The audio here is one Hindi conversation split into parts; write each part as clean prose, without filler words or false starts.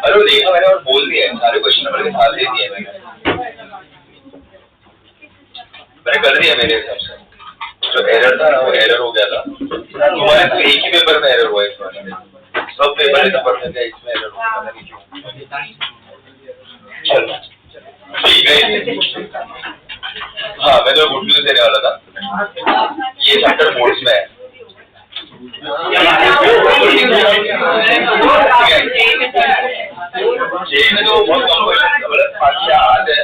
अरे देखा मैंने और बोल दिया है, सारे क्वेश्चन नंबर के साथ दे दिए मैंने कर दिया मेरे हिसाब से। जो एरर था ना वो एरर हो गया था तुम्हारे, तो एक ही पेपर में एरर हुआ है, इस बार सब पेपर ऐसा परसेंट है, इसमें एरर हुआ पता नहीं क्यों। चलो ठीक है। हाँ मैं तो गुड न्यूज देने वाला था, ये चैप्टर बोर्ड्स में है। में तो बहुत कम याद है,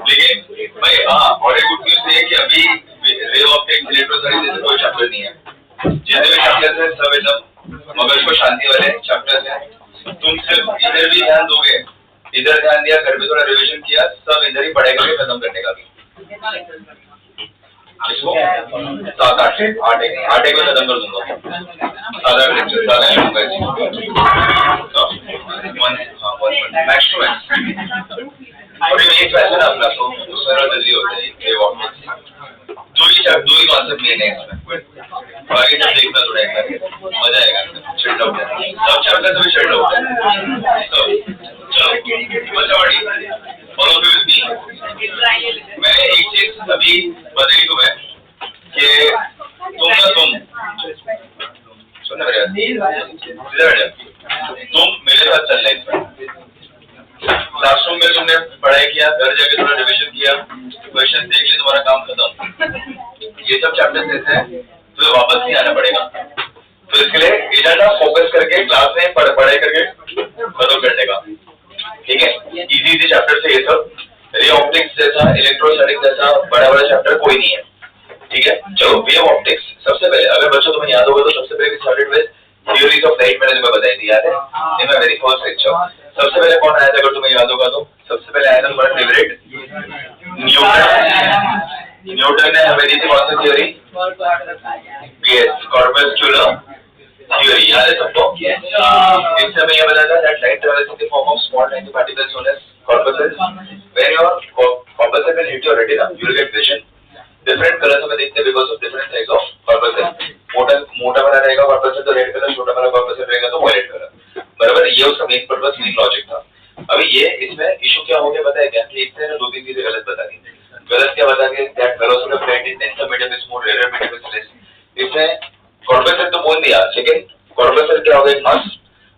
लेकिन भाई हाँ और एक गुड न्यूज है कि अभी रे ऑप्टिक्स इलेक्ट्रोस्टैटिक्स जैसे कोई चैप्टर नहीं है, जितने भी चैप्टर्स हैं सब एकदम मगज को शांति वाले चैप्टर्स हैं। तुम सिर्फ इधर भी ध्यान दोगे, इधर ध्यान दिया, घर में थोड़ा रिवीजन किया, सब इधर ही पढ़ाई करके खत्म करने का भी। इसको 7-8 में खत्म कर दूंगा, 7-8 लेक्चर ज्यादा नहीं होगा मैक्स टू मैक्स। और ये क्वेश्चन अपना तो उसमें जल्दी होता है, ये ऑप्टिक्स दो ही कॉन्सेप्ट लेने हैं इसमें, बाकी सब देखना थोड़ा एक मजा आएगा, शिट आउट है सब चैप्टर से भी शिट आउट है। चलो मचावड़ी फॉलो विद मी। मैंने एक चीज अभी बताई तुम्हें कि तुम सुनना मेरे तुम मेरे साथ चलना इसमें। क्लासरूम में तुमने पढ़ाई किया, घर जाके थोड़ा रिवीजन किया, क्वेश्चन देख लिए, तुम्हारा काम खत्म। ये सब चैप्टर्स ऐसे हैं तो वापस नहीं आना पड़ेगा, तो इसके लिए इधर ना फोकस करके क्लास में पढ़ाई करके खत्म करने का, ठीक है। इजी चैप्टर से ये सब, रे ऑप्टिक्स जैसा, इलेक्ट्रोस्टैटिक्स जैसा बड़ा चैप्टर कोई नहीं है, ठीक है। चलो वेव ऑप्टिक्स सबसे पहले, अगर बच्चों तुम्हें याद होगा तो सबसे पहले started with theories of light, मैंने तुम्हें बताई थी, याद है in my very first lecture. सबसे पहले कौन आया था अगर तुम्हें याद होगा तो? सबसे पहले आया था तुम्हारा फेवरेट न्यूटन ने हमें दी थी कौन सी थ्योरी? यस, कॉर्पस्कुलर थ्योरी, याद है सबको? इससे मैं ये बताया था that light travels in the form of small tiny particles known as corpuscles. When your corpuscle will hit your retina, you will get vision. Different colors में देखते हैं because of different types of corpuscle. मोटा वाला रहेगा corpuscle तो रेड कलर, छोटा वाला corpuscle रहेगा तो वायलेट कलर, बराबर। ये उसका मेन पर्पस, मेन लॉजिक था। अभी ये इसमें इशू क्या हो गया पता है क्या? कि इसने ना 2-3 चीजें गलत बता दी। गलत क्या बता दिया? That velocity of light in denser medium is more, rarer medium is less. इसने corpuscle तो बोल दिया, लेकिन corpuscle क्या हो गया?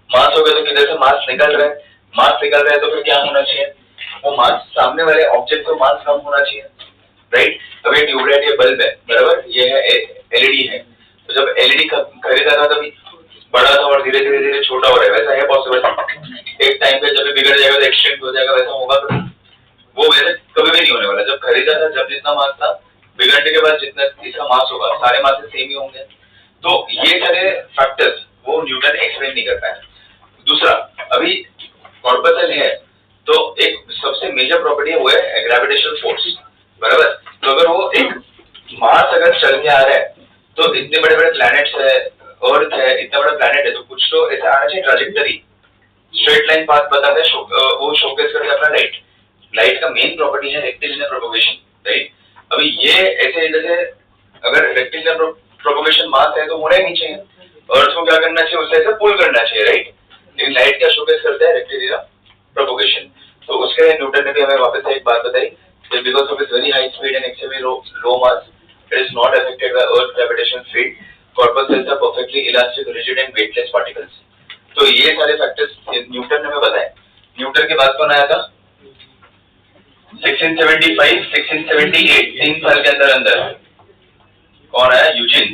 मास हो गया, तो किधर से मास निकल रहा है? मास निकल रहा है तो फिर क्या होना चाहिए? वो मास सामने वाले ऑब्जेक्ट को मास कम होना चाहिए, राइट। अब ये ट्यूबलाइट, ये बल्ब है, बराबर, ये है एलईडी है। तो जब एलईडी खरीदा था तभी बड़ा था और धीरे धीरे छोटा हो रहा है, वैसा है पॉसिबल? एक टाइम पे जब बिगड़ जाएगा तो एक्सटेंड हो जाएगा, वैसा होगा कभी? वो वैसे कभी भी नहीं होने वाला। जब खरीदा था, जब जितना मास था, बिगड़ने के बाद जितना इसका मास होगा, सारे मास सेम ही होंगे। तो ये सारे फैक्टर्स वो न्यूटन एक्सप्लेन नहीं कर पाया। दूसरा, अभी कॉर्पस्कल है तो एक सबसे मेजर प्रॉपर्टी वो है ग्रेविटेशनल फोर्स, बराबर। तो अगर वो एक मास अगर चल के आ रहा है तो इतने बड़े बड़े प्लैनेट्स है, अर्थ है, इतना बड़ा प्लैनेट है, तो कुछ तो ऐसा आना चाहिए ट्रैजेक्टरी, स्ट्रेट लाइन पाथ बताता है, वो शोकेस करता है अपना लाइट। लाइट का मेन प्रॉपर्टी है रेक्टिलिनियर प्रोपगेशन, राइट। अभी ये ऐसे जैसे अगर रेक्टिलिनियर प्रोपगेशन मास है तो होना ही नहीं चाहिए, अर्थ को क्या करना चाहिए? उससे ऐसे पुल करना चाहिए, राइट। हमें वापस से एक बात बताई that because of its very high speed and extremely low mass, it is not affected by Earth's gravitational field. Corpuscles are perfectly elastic, rigid and weightless particles. तो ये सारे फैक्टर्स न्यूटन ने हमें बताए. न्यूटन के बाद कौन आया था? 1675, 1678, 3 साल के अंदर कौन आया? Huygens.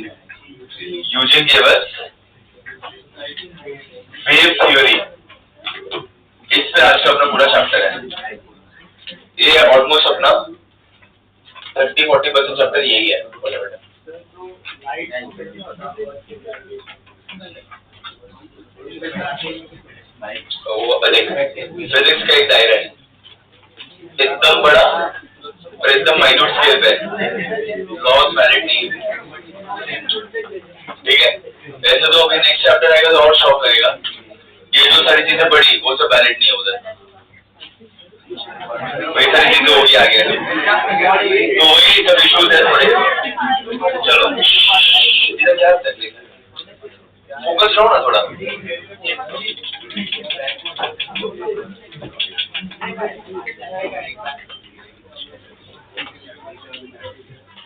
Huygens gave us wave theory. इस पे आज का अपना पूरा चैप्टर है. ये ऑलमोस्ट अपना 30-40% चैप्टर यही है. फिजिक्स का एक दायरा है एकदम बड़ा और एकदम माइन्यूट स्केल पे. लॉज वैलिड नहीं. ठीक है. वैसे तो अभी नेक्स्ट चैप्टर आएगा तो और शॉक लगेगा. ये जो सारी चीजें बड़ी वो सब वैलिड नहीं है उधर. वही सारी चीजें होगी आगे. तो वही सब इश्यूज है थोड़े. चलो इधर क्या तकलीफ है? फोकस रहो ना थोड़ा.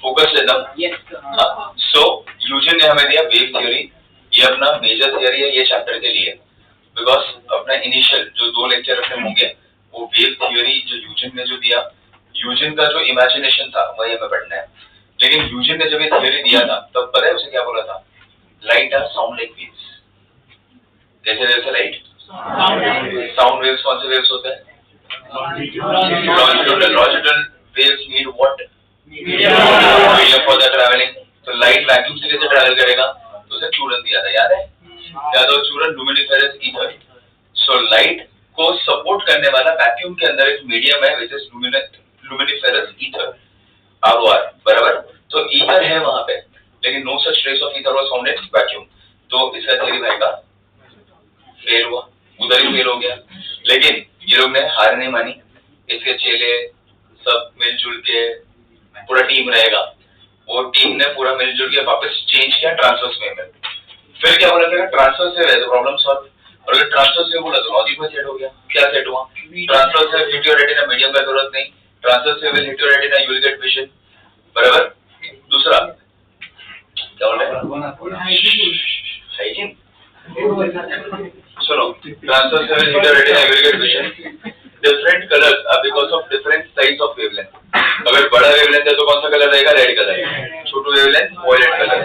फोकस लेना. सो यूजिन ने हमें दिया वेव थ्योरी. ये अपना मेजर थ्योरी है ये चैप्टर के लिए. बिकॉज अपना इनिशियल जो 2 लेक्चर अपने होंगे वो वेव थ्योरी जो यूजिन ने जो दिया, यूजिन का जो इमेजिनेशन था वही हमें पढ़ना है. लेकिन यूजिन ने जब ये थ्योरी दिया था तब पता है उसे क्या बोला था? Light are sound like waves. जैसे जैसे लाइट साउंड वेव्स. कौन से वेव्स होते हैं? Logical waves need what? Medium for the travelling. तो लाइट वैक्यूम से कैसे ट्रैवल करेगा? तो उसे चूरन दिया था. याद है? याद हो? चूरन लुमिनिफेरस ईथर. सो लाइट को सपोर्ट करने वाला वैक्यूम के अंदर एक मीडियम है which is luminiferous ether. ROR बराबर. तो ईथर है वहां पे लेकिन no such trace of ether was found in vacuum. तो इसका थ्योरी भाई का फेल हुआ. उधर ही फेल हो गया. लेकिन ये लोग ने हार नहीं मानी. इसके चेले सब मिलजुल के पूरा टीम रहेगा. वो टीम ने पूरा मिलजुल के वापस चेंज किया ट्रांसवर्स वेव में. फिर क्या बोला था? ट्रांसवर्स वेव है तो प्रॉब्लम सॉल्व. और अगर ट्रांसवर्स वेव बोला तो लॉजिक में सेट हो गया. क्या सेट हुआ? Transverse wave hit your retina, medium का जरूरत नहीं. Transverse wave will hit your retina, you will get vision. बराबर. दूसरा क्या बोल रहे हैं? हाइजीन. सुनो. Transverse wave will hit your retina, you will get vision. Different colours are because of different size of wavelength. अगर बड़ा वेवलेंथ है तो कौन सा कलर रहेगा? Red colour. छोटा वेवलेंथ वायलेट कलर.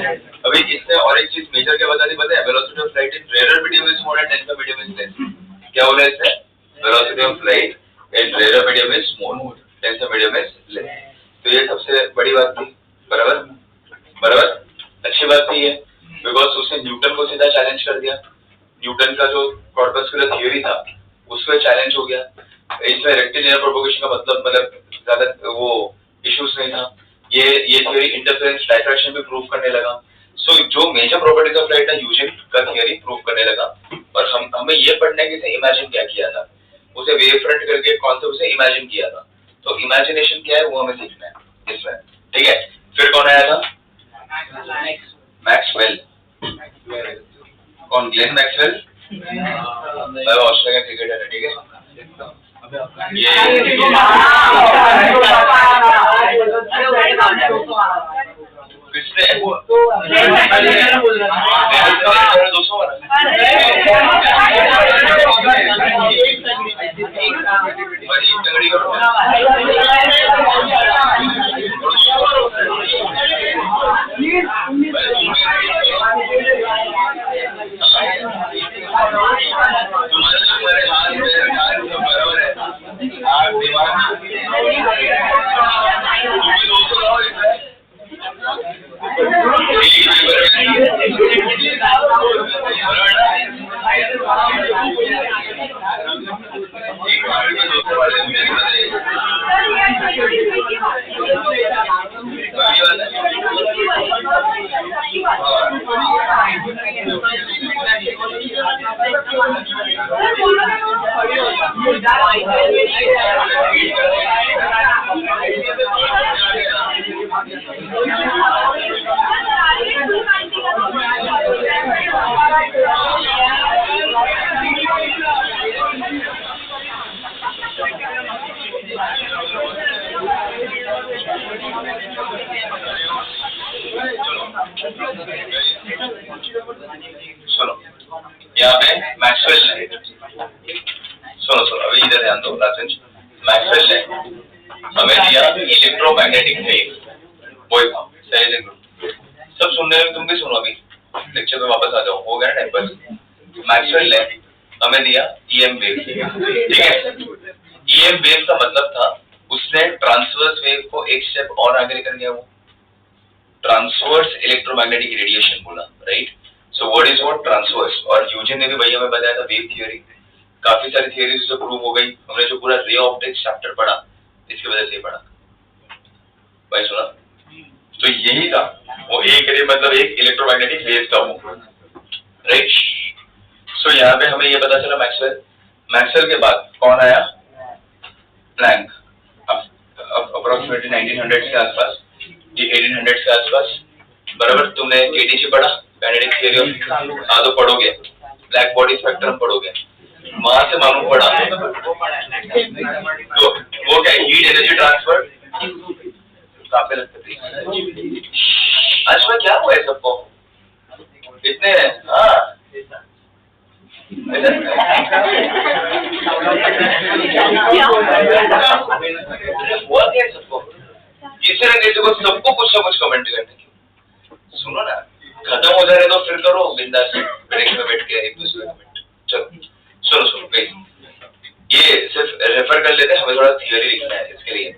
अभी इसने और एक चीज मेजर क्या बता दी पता है? Velocity of light in rare medium is more and denser medium is less. क्या बोला इसने? Velocity of light in rare medium is more, denser medium is less. तो ये सबसे बड़ी बात थी. बराबर. बराबर. अच्छी बात थी ये. बिकॉज उसने न्यूटन को सीधा चैलेंज कर दिया. न्यूटन का जो कॉर्पस्कुलर थ्योरी था उसमें चैलेंज हो गया. इसमें रेक्टिलिनियर प्रोपगेशन का मतलब ज्यादा वो इश्यूज नहीं था. ये थ्योरी इंटरफेरेंस डायफ्रैक्शन भी प्रूव करने लगा. सो जो मेजर प्रॉपर्टीज ऑफ लाइट है यूजिन का थ्योरी प्रूव करने लगा. और हमें ये पढ़ना है कि इसे इमेजिन क्या किया था. उसे वेव फ्रंट करके कॉन्सेप्ट से इमेजिन किया था. तो इमेजिनेशन क्या है वो हमें सीखना है इसमें. ठीक है. फिर कौन आया था? मैक्सवेल. कौन? Glenn Maxwell. ऑस्ट्रेलियन क्रिकेटर है. ठीक है. किसने? यहाँ पे मैक्सवेल ने, सुनो अभी इधर ध्यान दो राजेश, मैक्सवेल ने हमें दिया इलेक्ट्रोमैग्नेटिक वेव, सब सुनने में, तुम भी सुनो अभी लेक्चर में वापस आ जाओ, हो गया ना बस। मैक्सवेल ने हमें दिया ईएम वेव, ठीक है। ईएम वेव का मतलब था उसने ट्रांसवर्स वेव को एक स्टेप और आगे लेकर गया, वो ट्रांसवर्स इलेक्ट्रोमैग्नेटिक रेडिएशन बोला, right. So what is what transverse, और यूजिन ने भी भैया में बताया था वेव थ्योरी, काफी सारी थ्योरीज से प्रूव हो गई। हमने जो पूरा रे ऑप्टिक्स चैप्टर पढ़ा इसकी वजह से पढ़ा भाई, सुना। तो यही था वो एक रे, मतलब एक इलेक्ट्रोमैग्नेटिक वेव था वो, राइट। सो यहाँ पे हमें ये पता चला मैक्सवेल के बाद कौन आया, प्लैंक, अप्रोक्सीमेटली 1900 के आसपास, ये 1800 के आसपास, बराबर। तुमने केटीसी पढ़ा, काइनेटिक थ्योरी ऑफ, हाँ तो पढ़ोगे, ब्लैक बॉडी स्पेक्ट्रम पढ़ोगे, वहां से मालूम पड़ा तो वो क्या हीट एनर्जी ट्रांसफर काफी लगते थे। आज में क्या हुआ है सबको इतने, हाँ हुआ क्या सबको, किसी न किसी को सबको कुछ ना कुछ कमेंट करने की। सुनो ना, खत्म हो जाए तो फिर करो बिंदास ब्रेक में बैठ के एक दूसरे कमेंट। चलो सुनो प्लीज, ये सिर्फ रेफर कर लेते हैं, हमें थोड़ा थियरी लिखना है इसके लिए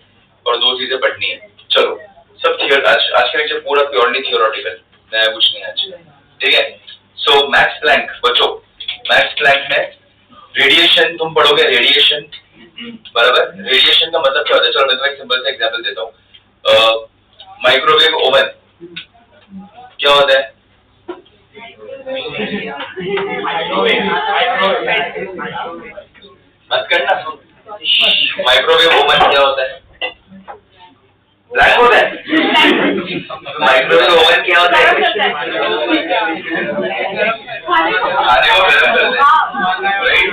और दो चीजें पढ़नी है। चलो सब थियरी, आज का लेक्चर पूरा प्योरली थियोरेटिकल, नया कुछ नहीं आज, ठीक है। सो मैक्स प्लैंक, बच्चों मैक्स प्लैंक में रेडिएशन तुम पढ़ोगे, रेडिएशन, बराबर। रेडिएशन का मतलब क्या होता है, चलो मैं तुम्हें एक सिंपल सा एग्जांपल देता हूँ। माइक्रोवेव ओवन क्या होता है, मत करना, माइक्रोवेव ओवन क्या होता है, ब्लैक होता है। माइक्रोवेव ओवन क्या होता है, खाने को गर्म करते हैं, राइट।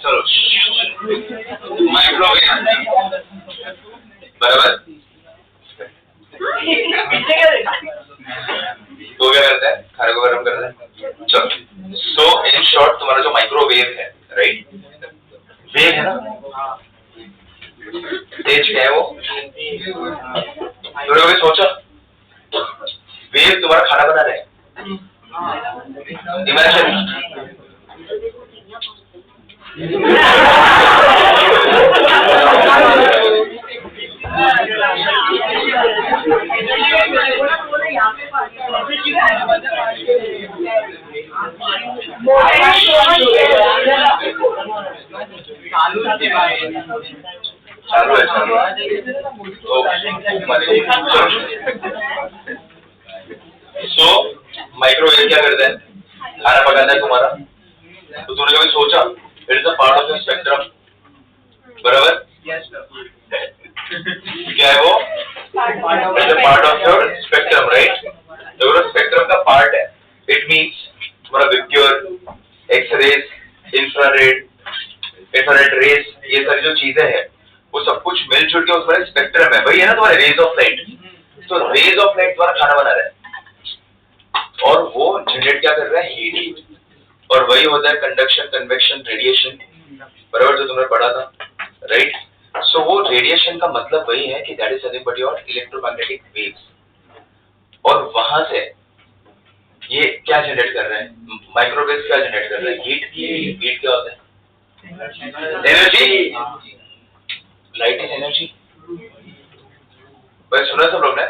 चलो माइक्रोवेव, बराबर। तो क्या करता है, खाने को गर्म करता है। चलो सो इन शॉर्ट तुम्हारा जो माइक्रोवेव है, राइट, वेव है ना, तेज क्या है वो, तो कभी सोचा वेव तुम्हारा खाना बना रहे हैं, इमेजिन। चालू है सो माइक्रोवेव क्या करता है, खाना पकाता है तुम्हारा। तो तूने कभी सोचा it is a part of the spectrum, बराबर। क्या है वो, it is a part of your spectrum, right. तो स्पेक्ट्रम का पार्ट है, इट मींस तुम्हारा विक्योर, एक्स रेज, इंफ्रारेड रेज, ये सारी जो चीजें हैं वो सब कुछ मिलजुल के उसमें स्पेक्ट्रम है, वही है ना तुम्हारे रेज ऑफ लाइट। तो रेज ऑफ लाइट तुम्हारा खाना बना रहा है और वो जनरेट क्या कर रहा है, हीट, और वही होता है कंडक्शन, कन्वेक्शन, रेडिएशन, बराबर, जो तुमने पढ़ा था, राइट। सो वो रेडिएशन का मतलब वही है कि that is nothing but your electromagnetic waves. और वहां से ये क्या जनरेट कर रहे हैं, माइक्रोवेव्स क्या जनरेट कर रहे हैं, हीट। हीट क्या होता है, एनर्जी, लाइट इज एनर्जी। बस सुना सब लोग ने।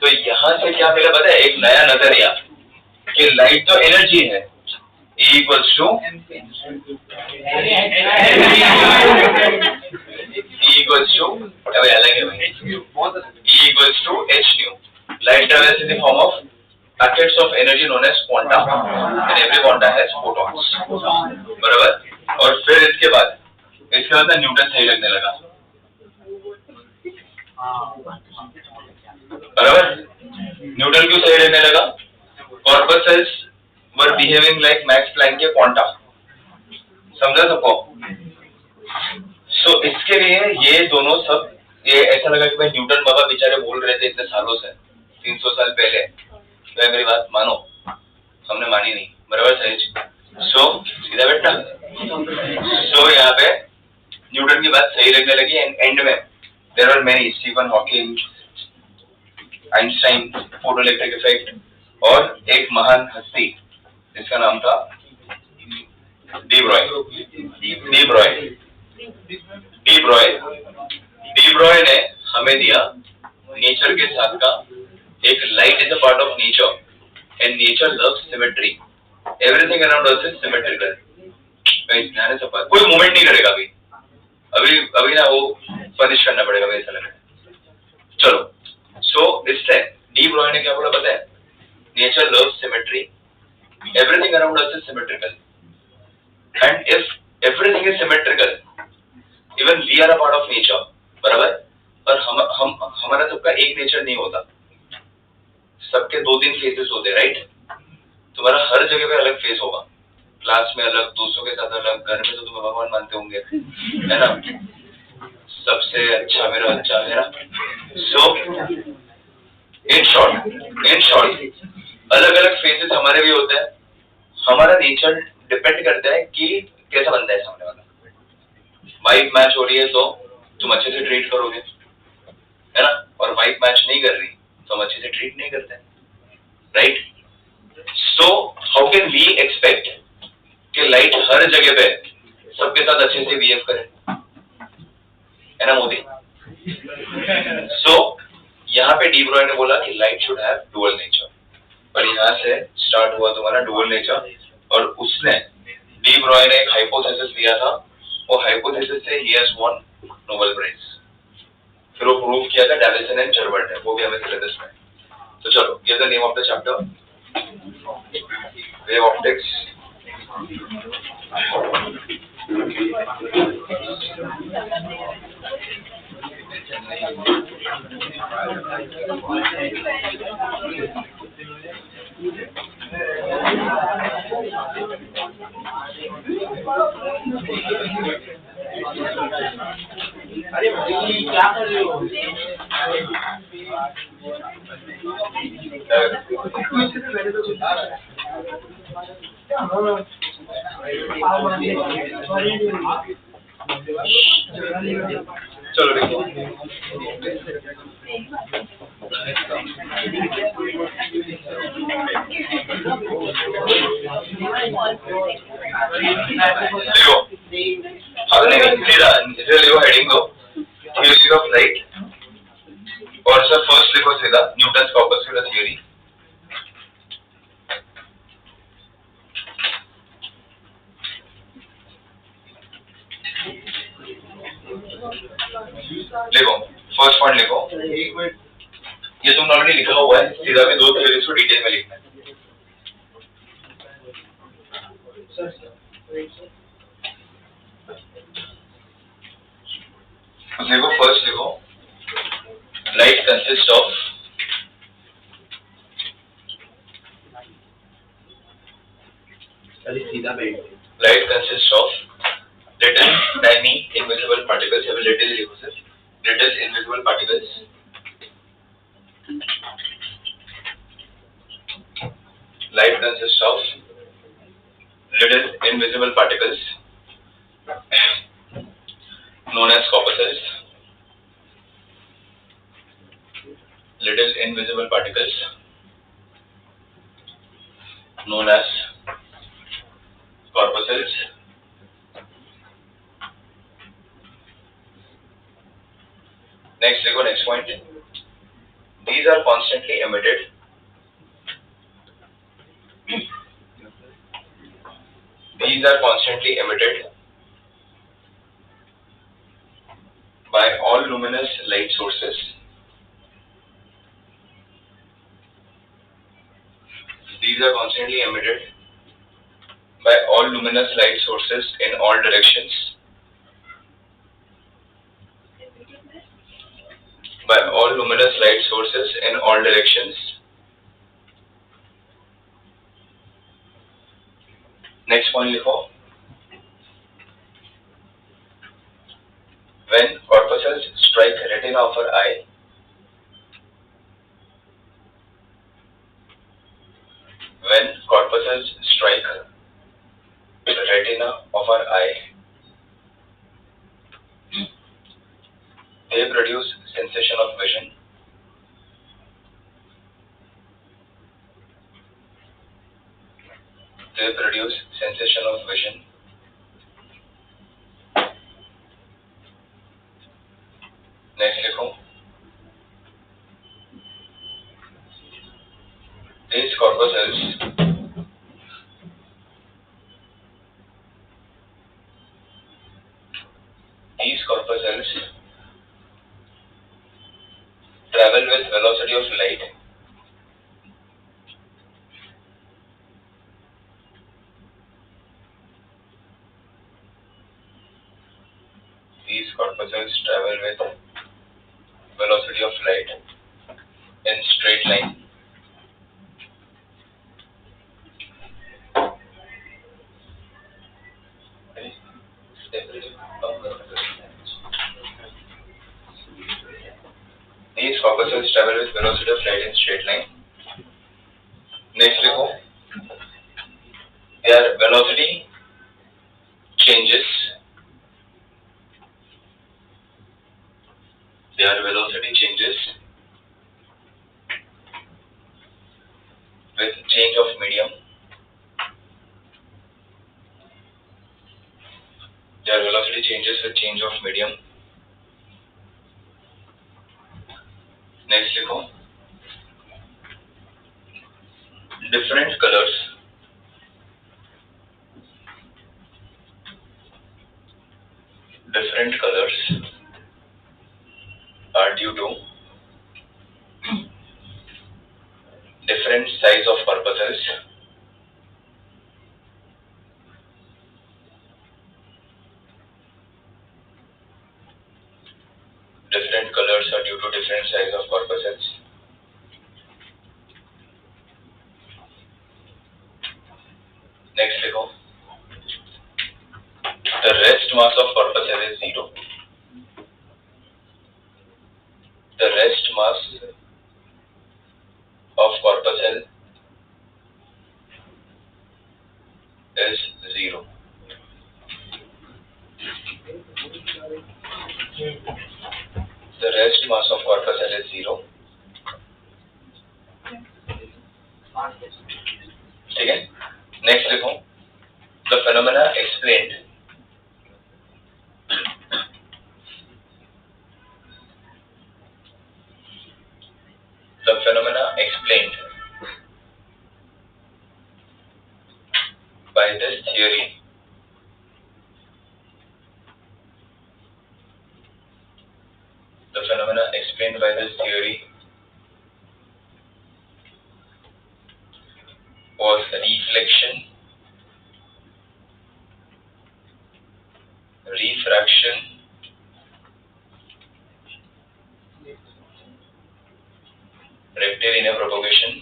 तो यहाँ से क्या मिला पता है, एक नया नजरिया कि लाइट तो एनर्जी है, E equals to h nu. Light travels in the form of packets of energy known as quanta, and every quanta has photons, बराबर। और फिर इसके बाद ना न्यूटन सही लगने लगा, बराबर। न्यूटन क्यों सही लगने लगा, कॉर्पसेल्स वर बिहेविंग लाइक मैक्स प्लैंक के क्वांटा, समझा सबको। सो इसके लिए ये दोनों सब, ये ऐसा लगा कि भाई न्यूटन बाबा बेचारे बोल रहे थे इतने सालों से, 300 साल पहले, भाई मेरी बात मानो, हमने मानी नहीं, बराबर सही। सो सीधा बैठना। सो यहाँ पे न्यूटन की बात सही लगने लगी एंड एंड में there are many, Stephen Hawking, Einstein, photoelectric effect, और एक महान हस्ती जिसका नाम था de Broglie. De Broglie de Broglie de Broglie ने हमें दिया नेचर के साथ का एक light is a part of nature and nature loves symmetry, everything around us is symmetrical. ध्यान से कोई मूवमेंट नहीं करेगा अभी अभी अभी ना, वो पनिश करना पड़ेगा वैसा लगे। चलो, सो इससे डी ब्रॉय ने क्या बोला पता है? Nature loves symmetry, everything around us is symmetrical, and if everything is symmetrical, even we are a part of nature, बराबर। पर हम हमारा सबका एक नेचर नहीं होता, सबके 2-3 फेसेस होते हैं, राइट? तुम्हारा हर जगह पे अलग फेस होगा, क्लास में अलग, दोस्तों के साथ अलग, घर में तो तुम भगवान मानते होंगे, है ना? सबसे अच्छा मेरा अच्छा, है ना? सो इन शॉर्ट अलग अलग फेसेस हमारे भी होते हैं। हमारा नेचर डिपेंड करता है कि कैसा बंदा है सामने वाला। वाइब मैच हो रही है तो तुम अच्छे से ट्रीट करोगे, है ना? और वाइब मैच नहीं कर रही तो हम अच्छे से ट्रीट नहीं करते, right? So how can we expect कि लाइट हर जगह पे सबके साथ अच्छे से बिहेव करे, है ना मोदी? सो यहाँ पे डी ब्रॉय ने बोला कि light should have dual nature, और यहाँ से स्टार्ट हुआ तुम्हारा डुअल नेचर। और उसने, डी ब्रॉय ने एक हाइपोथेसिस दिया था, वो हाइपोथेसिस से ही हैज वॉन नोबेल प्राइज। फिर वो प्रूव किया था डैविसन एंड जर्बर्ट ने, वो भी हमें सिलेबस में। तो चलो, ये the name of the chapter, wave optics. अरे क्या कर रहे हो? चलो देखो, सीधा लिखो, हेडिंग दो, थ्योरी ऑफ लाइट, और सर फर्स्ट लिखो सीधा न्यूटन कॉर्पस्कुलर थ्योरी। लिखो, फर्स्ट पॉइंट लिखो, ये तुमने ऑलरेडी लिखा हुआ है, सीधा भी 2 थ्योरीज को डिटेल में लिखना है। देखो, फर्स्ट लिखो, light consist of light consist of little tiny invisible particles, या little लिखो सिर्फ, little invisible particles, light consists of little invisible particles known as corpuscles, little invisible particles known as corpuscles. Next, देखो next point. These are constantly emitted. These are constantly emitted by all luminous light sources. These are constantly emitted by all luminous light sources in all directions. By all luminous light sources in all directions. Next point लिखो, When corpuscles strike retina of our eye, when corpuscles strike retina of our eye, they produce sensation of vision. They produce sensation of vision. Next लिखो. These corpuscles travel with velocity of light. These corpuscles travel with velocity of light in straight line. These corpuscles travel with velocity of light in straight line. Next लिखो. Their velocity changes. Their velocity changes with change of medium. Their velocity changes with change of medium. Next लिखो. Different colors are due to different size of corpuscles. Different colors are due to different size of corpuscles. Next लिखो. The rest mass of corpuscle is 0. The rest mass of corpuscle is 0. The rest mass of corpuscle is 0. ठीक है. Next लिखो. The phenomena explained by this theory was reflection, refraction, rectilinear propagation,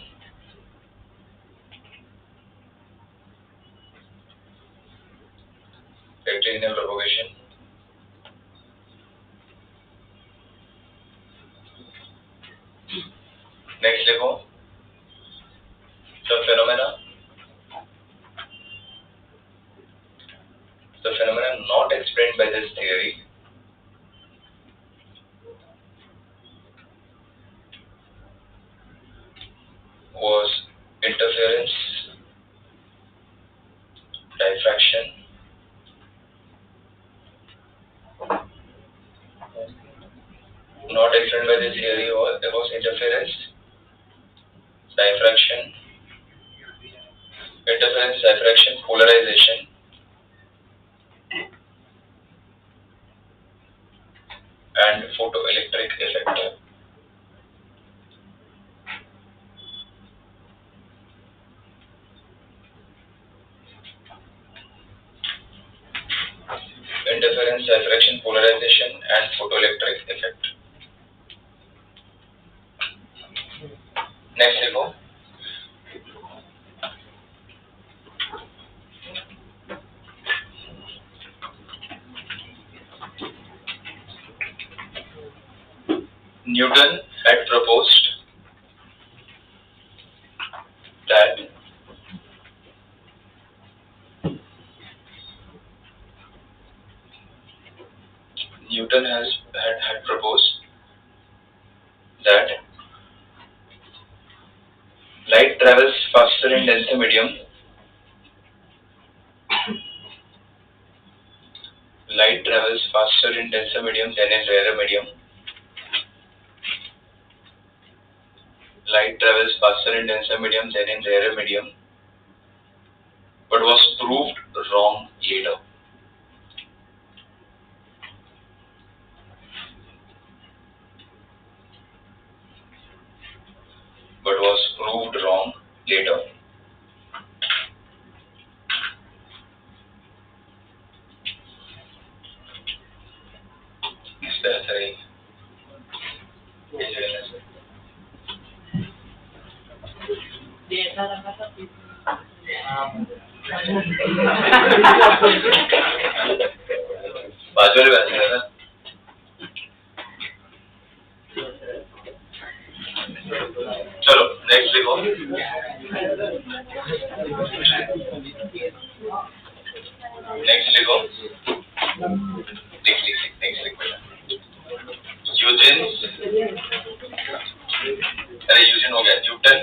Next लिखो. The phenomena not explained by this theory was interference, diffraction, not explained by this theory was interference, diffraction, polarization, and photoelectric effect. Interference, diffraction, polarization, and photoelectric effect. Next लिखो. Newton had proposed that Newton had proposed that light travels faster in denser medium. Light travels faster in denser medium than in rarer medium. Light travels faster in denser medium than in rarer medium, but was proved wrong later. But was proved wrong later. इस तरह से रही बाजू वाले बैठे हैं ना चलो नेक्स्ट लिखो नेक्स्ट लिखो नेक्स्ट लिख बेटा यूजेंस अरे यूजन हो गया Newton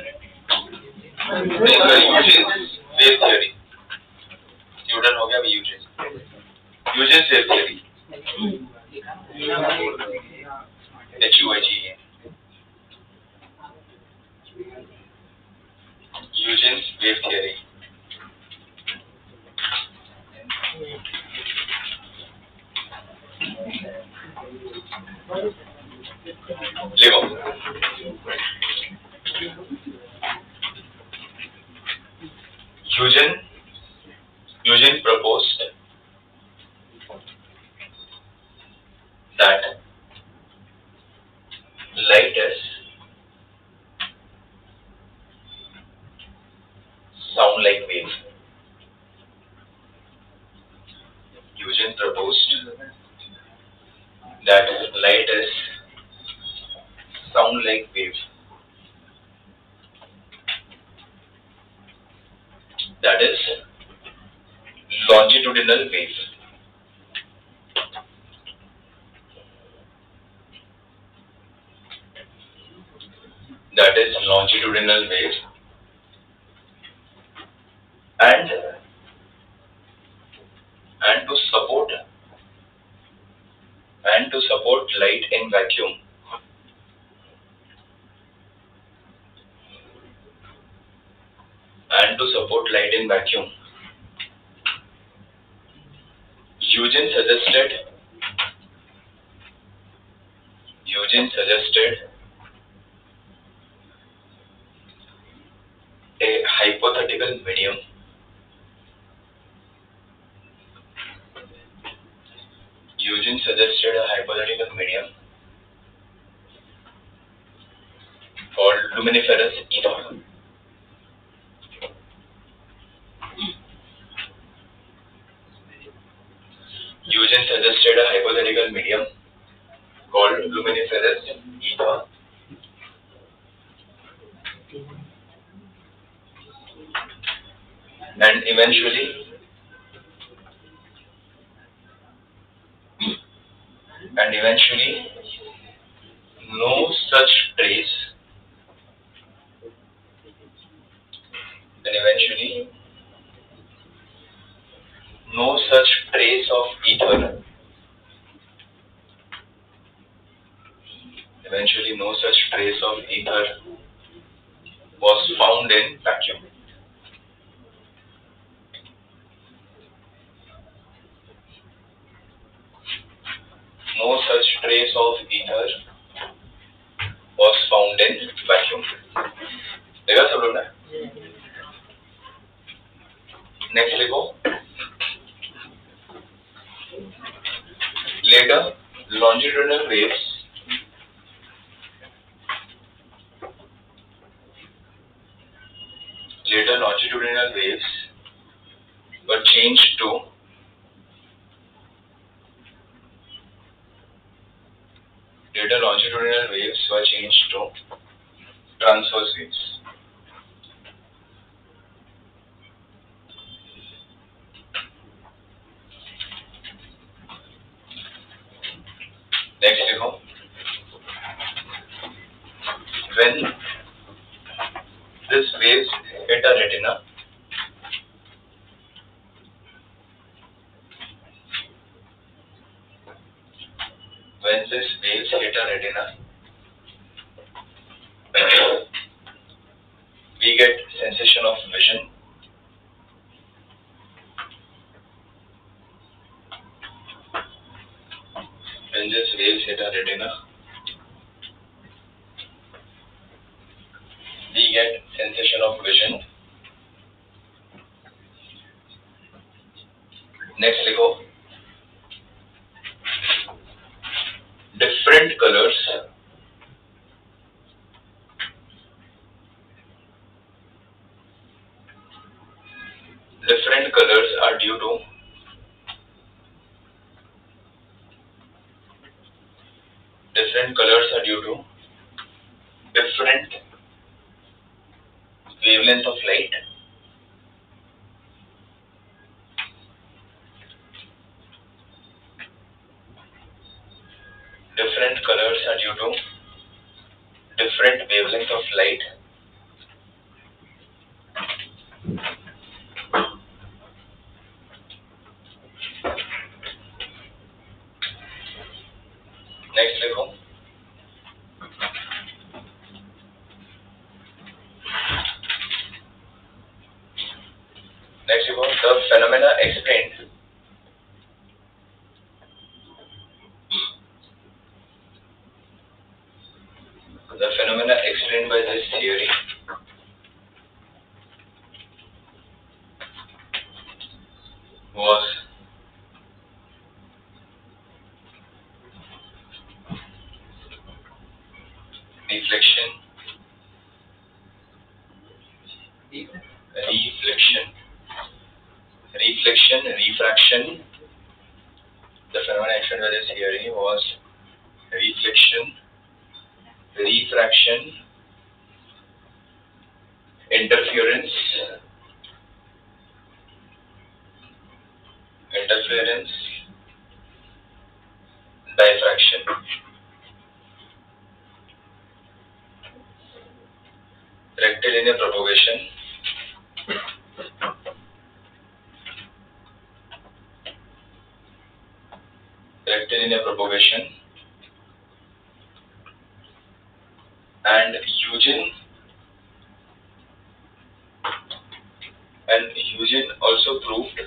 Huygens wave theory Newton हो गया अभी Huygens wave theory HUIGE Huygens wave theory. लिखो Huygens proposed that light is sound like wave. Huygens proposed that light is sound like wave. That is longitudinal wave. That is longitudinal wave. And to support light in vacuum, Huygens suggested a hypothetical medium called luminiferous ether. Huygens suggested a hypothetical medium called luminiferous ether. And eventually no such trace of ether was found in vacuum. No such trace of ether was found in vacuum. देखा सब लोग ने? Next लिखो. Later, longitudinal waves were changed to Later, longitudinal waves were changed to transverse waves. Next, देखो, when this waves hit a retina, when this waves hit a retina, we get sensation of vision. When these waves hit a retina, we get sensation of vision. Next, देखो, different colors are due to different wavelength of light. Different colors are due to different wavelength of light. Next, देखो, the phenomena explained by this theory was reflection, refraction. The phenomena explained by this theory was reflection, refraction, interference, diffraction. Rectilinear propagation, and Eugen also proved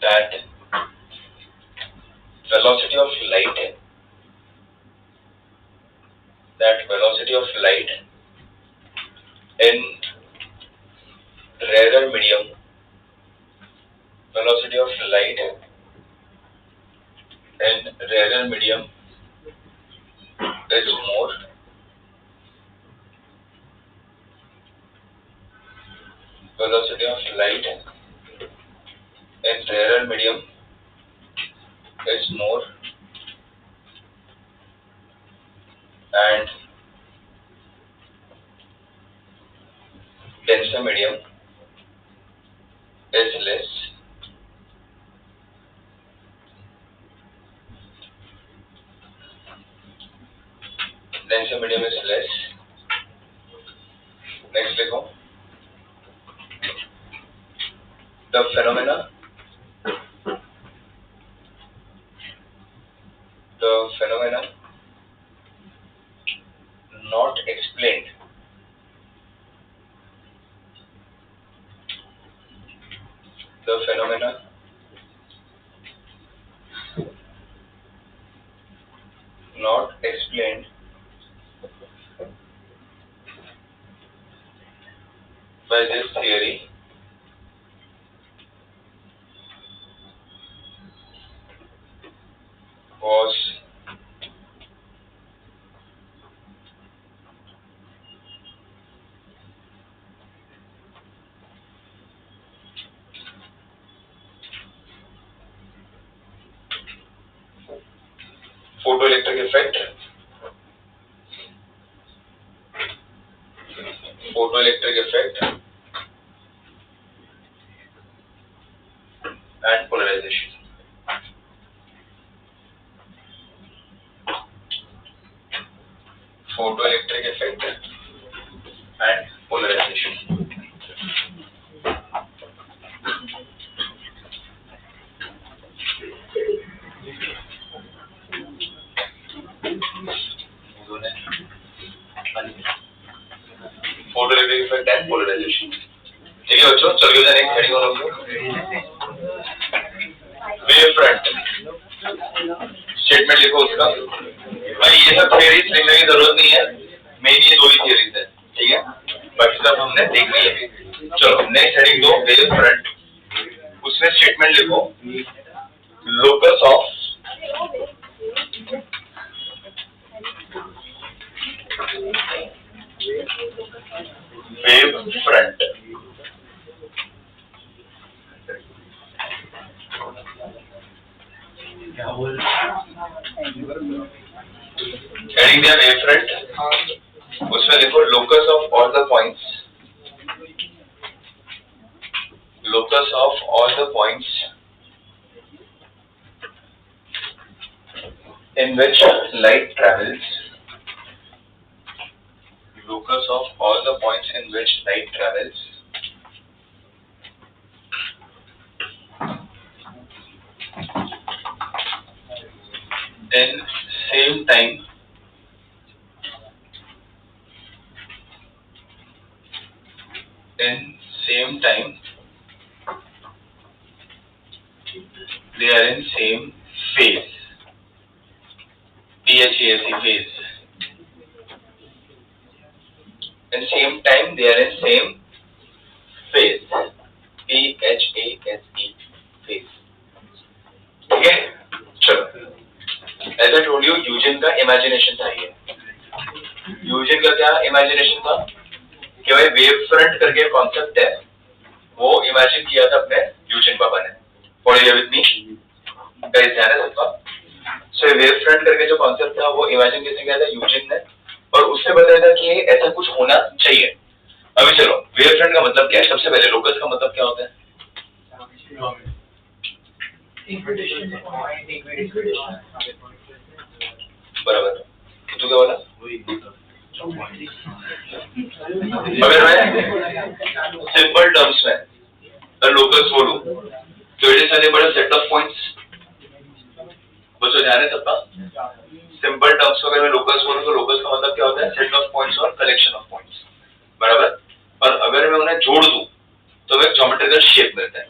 that velocity of light in rarer medium, velocity of light in rarer medium is more velocity of light in rarer medium is more and denser medium is less. Denser medium is less. Next, देखो, the phenomena not explained by this theory was photoelectric effect, and polarization. Photoelectric effect and polarization. Photoelectric effect and polarization. ठीक है बच्चों, चलिए जाने एक हेडिंग और वेव फ्रंट स्टेटमेंट लिखो उसका। भाई ये सब थियरीज लिखने की जरूरत नहीं है, मेन ये दो ही थियरीज है, ठीक है, बाकी सब हमने देख लिया। चलो नेक्स्ट हेडिंग दो, वेव फ्रंट, उसमें स्टेटमेंट लिखो locus of wave front. Heading दिया वेव फ्रंट, उसमें लिखो locus of all the points, locus of all the points in which light travels, locus of all the points in which light travels, in same time they are in same phase, PHASE phase. In same time they are in same phase, PHASE phase. ठीक है, चलो as I told you, यूजन का इमेजिनेशन था ये। यूजन का क्या इमेजिनेशन था कि भाई वेव फ्रंट करके कॉन्सेप्ट है, वो इमेजिन किया था अपने यूजन बाबा ने। पढ़िए विद मी, गाइस ध्यान है सबका। सो वेव फ्रंट करके जो कॉन्सेप्ट था वो इमेजिन कैसे किया था यूजन ने, और उससे बताया था कि ऐसा कुछ होना चाहिए। अभी चलो वेव फ्रंट का मतलब क्या है, सबसे पहले लोकस का मतलब क्या होता है? बराबर, तू क्या बोला? अगर मैं सिंपल टर्म्स में लोकस बोलूं तो it is nothing but a set of points. बच्चों ध्यान है सबका, सिंपल टर्म्स में अगर मैं लोकस बोलूं तो लोकस का मतलब क्या होता है? सेट ऑफ पॉइंट्स और कलेक्शन ऑफ पॉइंट्स, बराबर। और अगर मैं उन्हें जोड़ दूं तो एक ज्योमेट्रिकल शेप मिलता है,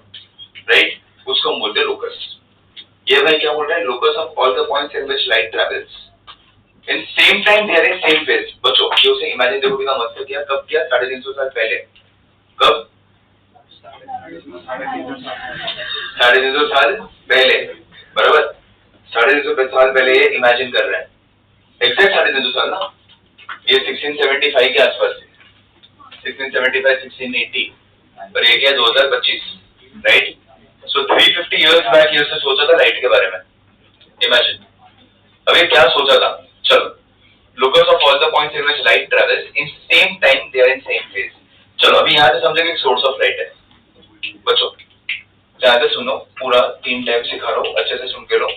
राइट, उसको हम बोलते हैं लोकस। ये भाई क्या बोल रहा है? Locus of all the points in which light travels in same time they are in same phase. बच्चों ये उसे इमेजिन देखो का मतलब क्या, कब किया? 350 साल पहले। कब? 350 साल पहले, बराबर। 350 साल पहले ये इमेजिन कर रहे हैं, एग्जैक्ट 350 साल ना, ये 1675 के आसपास, 1675 1680, और ये क्या 2025, राइट। सो 350 इयर्स बैक ये उसने सोचा था लाइट के बारे में, इमेजिन। अब ये क्या सोचा था? चलो, locus of all the points in which light travels in same time they are in same phase। चलो अभी यहाँ से समझे कि सोर्स ऑफ लाइट है। बच्चों ध्यान से सुनो, पूरा 3 टाइप सिखा रहा हूँ, अच्छे से सुन के लो,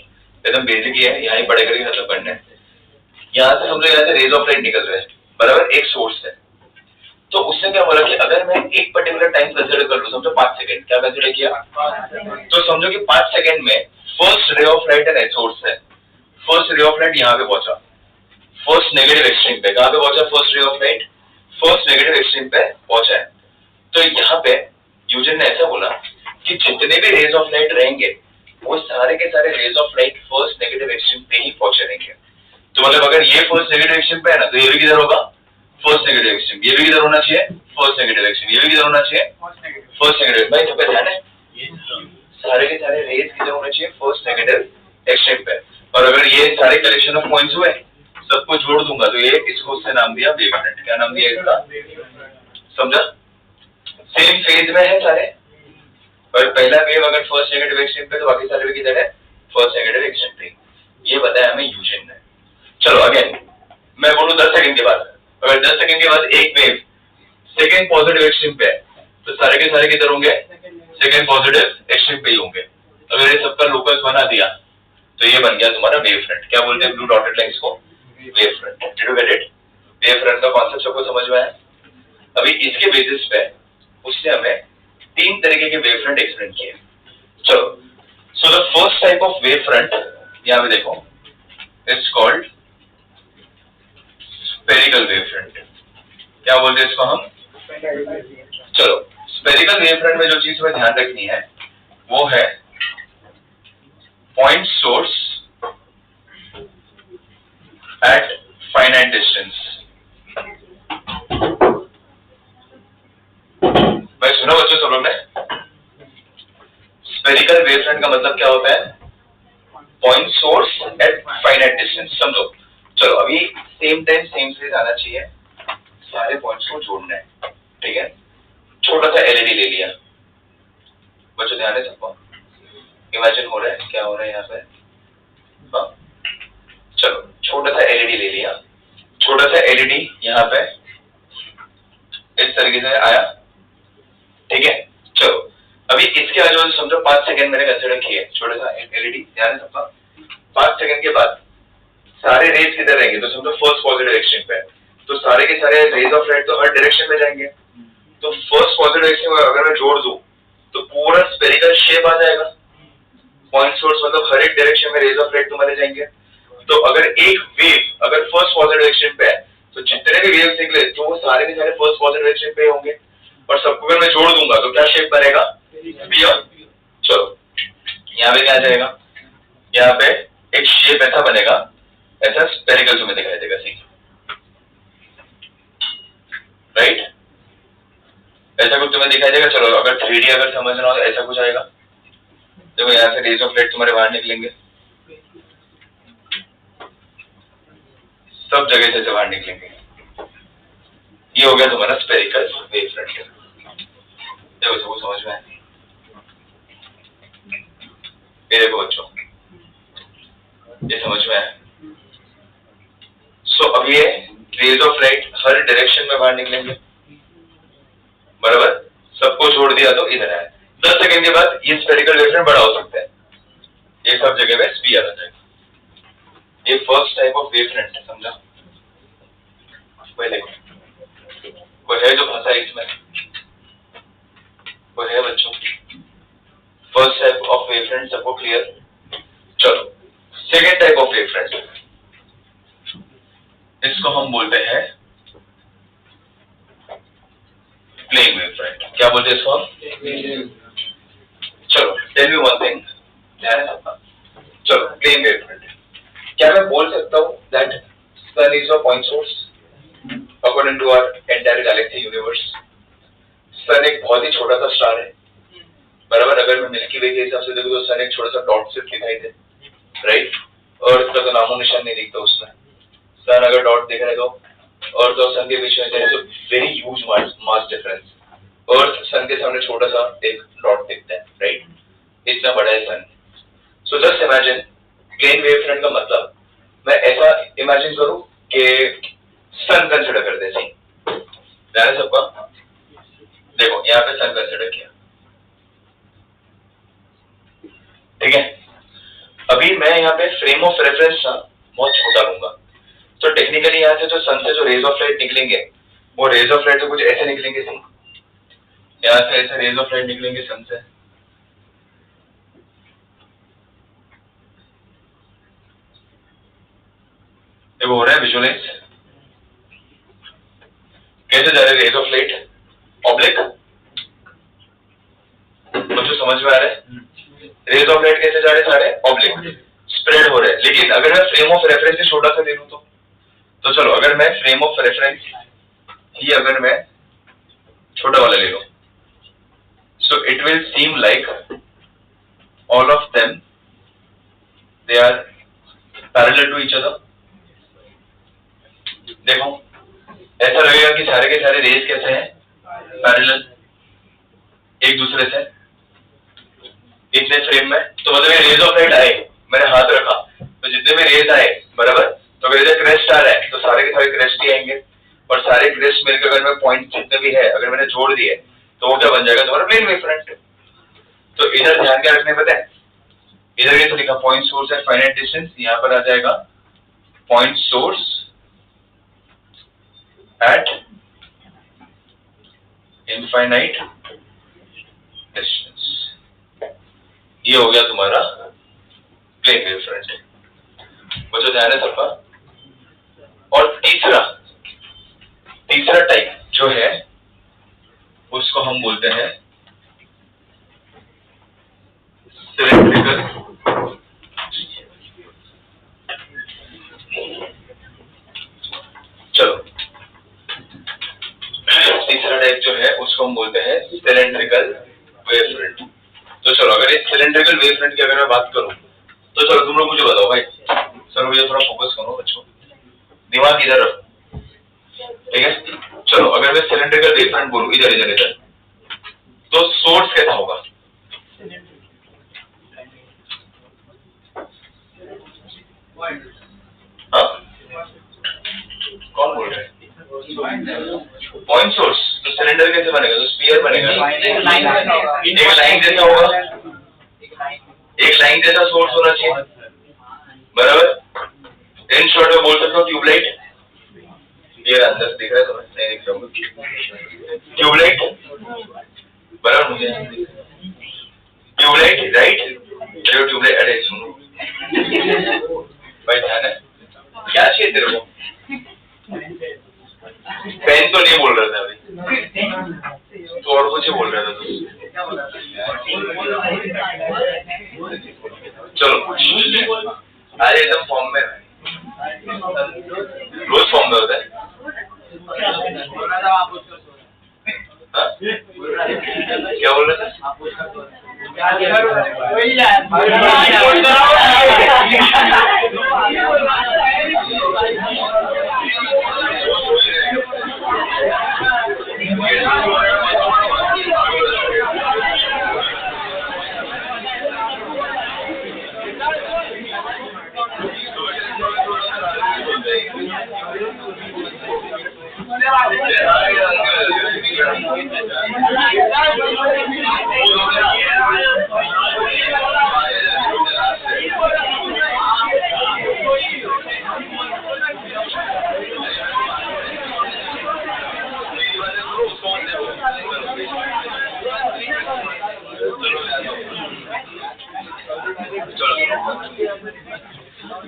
एकदम बेसिक ही है, यहाँ ही पढ़े करके खत्म करना है। यहाँ से समझो, यहाँ से रेज ऑफ लाइट निकल रहे हैं, बराबर, एक सोर्स है। तो उससे क्या बोला कि अगर मैं एक पर्टिकुलर टाइम कंसिडर कर लूँ, समझो 5 सेकंड, क्या कंसिडर किया? तो समझो कि 5 सेकंड में फर्स्ट रे ऑफ लाइट है, सोर्स है, फर्स्ट रे ऑफ लाइट यहाँ पे पहुंचा, फर्स्ट नेगेटिव एक्सट्रीम पे। कहां पे पहुंचा first ray of light? First negative extreme पे पहुंचा है। तो यहाँ पे यूजन ने ऐसा बोला कि जितने भी रेज ऑफ लाइट रहेंगे वो सारे के सारे rays of light first negative extreme पे ही पहुंचे रहेंगे। तो मतलब अगर ये फर्स्ट नेगेटिव एक्सट्रीम पे है ना, तो ये भी किधर होगा? First negative extreme. ये भी किधर होना चाहिए? First negative extreme. ये भी किधर होना चाहिए? First negative. भाई सब पे ध्यान है, सारे के सारे रेज किधर होने चाहिए? फर्स्ट नेगेटिव एक्सट्रीम पे। और अगर ये सारे कलेक्शन ऑफ पॉइंट्स हुए, सबको जोड़ दूंगा तो ये, इसको उससे नाम दिया वेव फ्रंट। क्या नाम दिया इसका? समझा? सेम फेज में है सारे, और पहला वेव अगर फर्स्ट नेगेटिव एक्सट्रीम पे तो बाकी सारे भी किधर है? फर्स्ट नेगेटिव एक्सट्रीम पे। ये बताया हमें यूजन ने। चलो अगेन मैं बोलूं 10 सेकंड के बाद, अगर 10 सेकंड के बाद एक वेव सेकंड पॉजिटिव एक्सट्रीम पे है तो सारे के सारे किधर होंगे, सेकंड पॉजिटिव एक्सट्रीम पे ही होंगे। अगर ये सबका लोकस बना दिया तो ये बन गया तुम्हारा वेव फ्रंट। क्या बोलते हैं ब्लू डॉटेड लाइंस को, wave front. Did you get it? Wave front का कॉन्सेप्ट सबको समझ में आया? अभी इसके बेसिस पे उसने हमें 3 तरीके के वेव फ्रंट एक्सप्लेन किए। चलो, so the first type of wave front यहां पे देखो, it's called spherical wave front. क्या बोलते हैं इसको हम? चलो, स्फेरिकल वेव फ्रंट में जो चीज हमें ध्यान रखनी है वो है point source at finite distance. भाई सुनो बच्चों सब लोग ने, स्फेरिकल वेव फ्रंट का मतलब क्या होता है? Point source at finite distance. समझो, चलो अभी सेम टाइम सेम फेज आना चाहिए, सारे पॉइंट्स को जोड़ना है, ठीक है? छोटा सा एलईडी ले लिया, बच्चों ध्यान है सबको, इमेजिन हो रहा है क्या हो रहा है यहाँ पे? हाँ चलो, छोटा सा एलईडी ले लिया, छोटा सा एलईडी यहाँ पे इस तरीके से आया, ठीक है? चलो अभी इसके आजू समझो 5 सेकंड मैंने कंसिडर किए, छोटा सा एलईडी, ध्यान है सबका। 5 सेकंड के बाद सारे रेज किधर रहेंगे? तो समझो फर्स्ट पॉजिटिव एक्सट्रीम पे, तो सारे के सारे रेज ऑफ लाइट तो हर डायरेक्शन में जाएंगे। तो फर्स्ट पॉजिटिव एक्सट्रीम अगर मैं जोड़ दूं तो पूरा स्फेरिकल शेप आ जाएगा। पॉइंट सोर्स मतलब हर एक डायरेक्शन में रेज ऑफ लाइट तुम्हारे जाएंगे। तो अगर एक वेव अगर फर्स्ट पॉजिटिव एक्सट्रीम पे है तो जितने भी वेव्स निकले तो वो सारे के सारे फर्स्ट पॉजिटिव एक्सट्रीम पे होंगे, और सबको अगर मैं जोड़ दूंगा तो क्या शेप बनेगा? स्फीयर। चलो यहाँ पे क्या आ जाएगा? यहाँ पे एक शेप ऐसा बनेगा, ऐसा स्फेरिकल तुम्हें दिखाई देगा, सी राइट? ऐसा कुछ तुम्हें दिखाई देगा। चलो अगर 3D अगर समझना हो तो ऐसा कुछ आएगा। देखो यहाँ से रेज ऑफ लाइट तुम्हारे बाहर निकलेंगे, सब जगह से बाहर निकलेंगे। ये हो गया तुम्हारा स्फेरिकल वेव फ्रंट। देखो सबको समझ में आया? ये देखो बच्चों, ये समझ में आया? सो अब ये रेज ऑफ लाइट हर डायरेक्शन में बाहर निकलेंगे, बराबर? सबको छोड़ दिया तो इधर आया। 10 सेकंड के बाद ये स्फेरिकल वेव फ्रंट बड़ा हो सकता है, ये सब जगह में स्फीयर आ जाएगा। ये first type of wave front है, समझा? पहले कोई है जो फंसा इसमें? कोई है बच्चों? First type of wave front सबको क्लियर? चलो second type of wave front, इसको हम बोलते हैं प्लेन वेव फ्रंट। क्या बोलते हैं इसको हम? चलो टेल मी वन थिंग, ध्यान है सबका? चलो प्लेन वेव फ्रंट, क्या मैं बोल सकता हूँ that sun is a point source according to our entire galaxy universe? Sun एक बहुत ही छोटा सा स्टार है, बराबर? अगर मैं मिल्की वे के हिसाब से देखूं तो सन एक छोटा सा डॉट सिर्फ दिखाई दे, राइट? और इसका तो नामो निशान नहीं दिखता उसमें। सन अगर डॉट दिख रहा है तो अर्थ और सन के बीच में there is a very huge mass difference. Earth sun के सामने छोटा सा एक डॉट दिखता है, राइट? इतना बड़ा है sun. So just imagine plane wave front का मतलब मैं ऐसा इमेजिन करूं कि सन कंसिडर करते हैं, ध्यान है सबका? देखो यहाँ पे सन कंसिडर किया, ठीक है? अभी मैं यहाँ पे फ्रेम ऑफ रेफरेंस ना बहुत छोटा लूंगा, तो टेक्निकली यहाँ से जो सन से जो रेज ऑफ लाइट निकलेंगे वो रेज ऑफ लाइट तो कुछ ऐसे निकलेंगे, यहाँ से ऐसे रेज ऑफ लाइट निकलेंगे सन से, देखो हो रहा है विजुअलाइज? कैसे जा रहे रेज ऑफ लाइट? ऑब्लिक। मुझे समझ में आ रहा है? रेज ऑफ लाइट कैसे जा रहे? सारे ऑब्लिक स्प्रेड हो रहे हैं। लेकिन अगर मैं फ्रेम ऑफ रेफरेंस से छोटा सा ले लूं तो चलो अगर मैं फ्रेम ऑफ रेफरेंस ही अगर मैं छोटा वाला ले लूं, so it will seem like all of them they are parallel to each other. देखो ऐसा लगेगा कि सारे के सारे रेज कैसे हैं? पैरेलल एक दूसरे से, इतने फ्रेम में। तो मतलब रेज ऑफ लाइट आए, मैंने हाथ रखा तो जितने भी रेज आए, बराबर? तो अगर इधर क्रेस्ट आ रहा है तो सारे के सारे क्रेस्ट ही आएंगे, और सारे क्रेस्ट मिलकर अगर मैं पॉइंट जितने भी है अगर मैंने जोड़ दिए तो वो क्या बन जाएगा तुम्हारा प्लेन वेव फ्रंट। तो इधर ध्यान क्या रखने पता है, इधर ये तो लिखा point source at finite distance, यहाँ पर आ जाएगा point source at infinite distance, ये हो गया तुम्हारा प्लेन वेव फ्रंट। बच्चों ध्यान है सबका। और तीसरा टाइप जो है उसको हम बोलते हैं सिलेंड्रिकल। चलो तीसरा टाइप जो है उसको हम बोलते हैं सिलेंड्रिकल वेव फ्रंट। तो चलो अगर इस सिलेंड्रिकल वेव फ्रंट की अगर मैं बात करूं तो चलो तुम लोग मुझे बताओ भाई, सर मुझे थोड़ा फोकस करो बच्चों, दिमाग इधर रखो, ठीक है। चलो अगर मैं सिलेंड्रिकल वेव फ्रंट बोलूं इधर इधर इधर, तो सोर्स कैसा होगा? हाँ कौन बोल रहे हैं? Point source. तो सिलेंडर कैसे बनेगा? तो स्फीयर बनेगा, एक लाइन जैसा होगा, एक लाइन जैसा सोर्स होना चाहिए, बराबर। इन शॉर्ट में बोल सकता हूँ ट्यूबलाइट, ये अंदर दिख रहा है तुम्हें? नहीं दिख रहा, ट्यूबलाइट बराबर, मुझे ट्यूबलाइट राइट। अरे ट्यूबलाइट, अरे सुनो भाई ध्यान है, क्या चाहिए तेरे को? पेन तो नहीं बोल रहा था अभी, तो और कुछ ही बोल रहा था तू। चलो अरे एकदम फॉर्म में, रोज फॉर्म में होता है। क्या बोल रहे थे?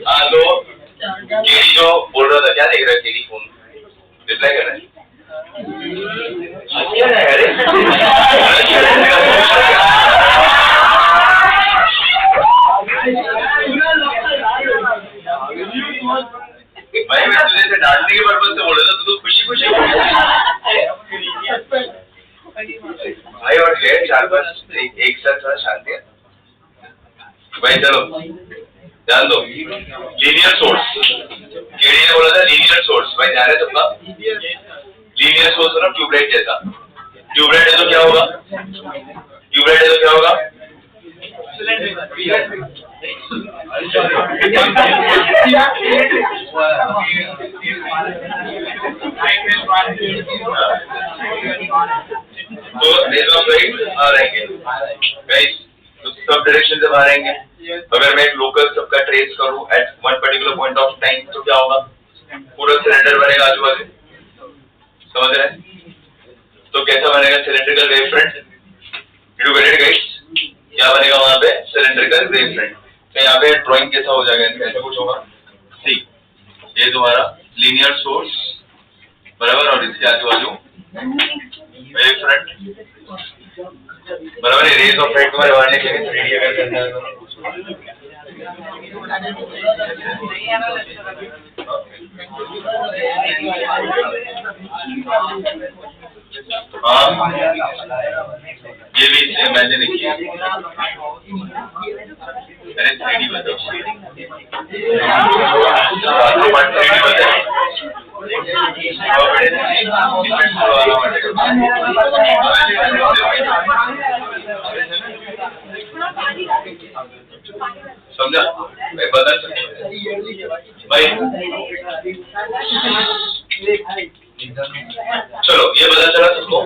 हाँ तो केडी जो बोल रहा था, क्या देख रहा है केडी? फोन रिप्लाई कर रहा है, क्या है? अरे भाई मैं तुझे से डांटने के पर्पज से बोल रहा था, तू तो खुशी खुशी भाई। और है चार पांच एक साथ थोड़ा शांति है भाई। चलो ध्यान दो, लीनियर सोर्स, केडी ने बोला था लीनियर सोर्स, भाई ध्यान है सबका। लीनियर सोर्स होना ट्यूबलाइट जैसा, ट्यूबलाइट है तो क्या होगा? ट्यूबलाइट है तो क्या होगा? तो रेज ऑफ लाइट आ रहेंगे गाइस, तो सब डायरेक्शन से बाहर आएंगे। अगर मैं एक लोकल सबका ट्रेस करूं at one particular point of time तो क्या होगा? पूरा सिलेंडर बनेगा आजू बाजू, समझ रहे हैं? तो कैसा बनेगा cylindrical wave front? You get it guys? क्या बनेगा वहां पे? Cylindrical wave front. तो यहाँ पे ड्राइंग कैसा हो जाएगा? कैसा कुछ होगा, सी ये तुम्हारा लीनियर सोर्स बराबर, और इसके आजू बाजू वेव फ्रंट बराबर। रेज ऑफ लाइट तुम्हारे बाहर निकलेंगे, 3D अगर करना है तो हाँ ये भी इससे इमेजिन किया। अरे 3D बताओ, 3D बताओ। समझा? मैं बदल सकता हूँ। भाई चलो ये पता चला सबको।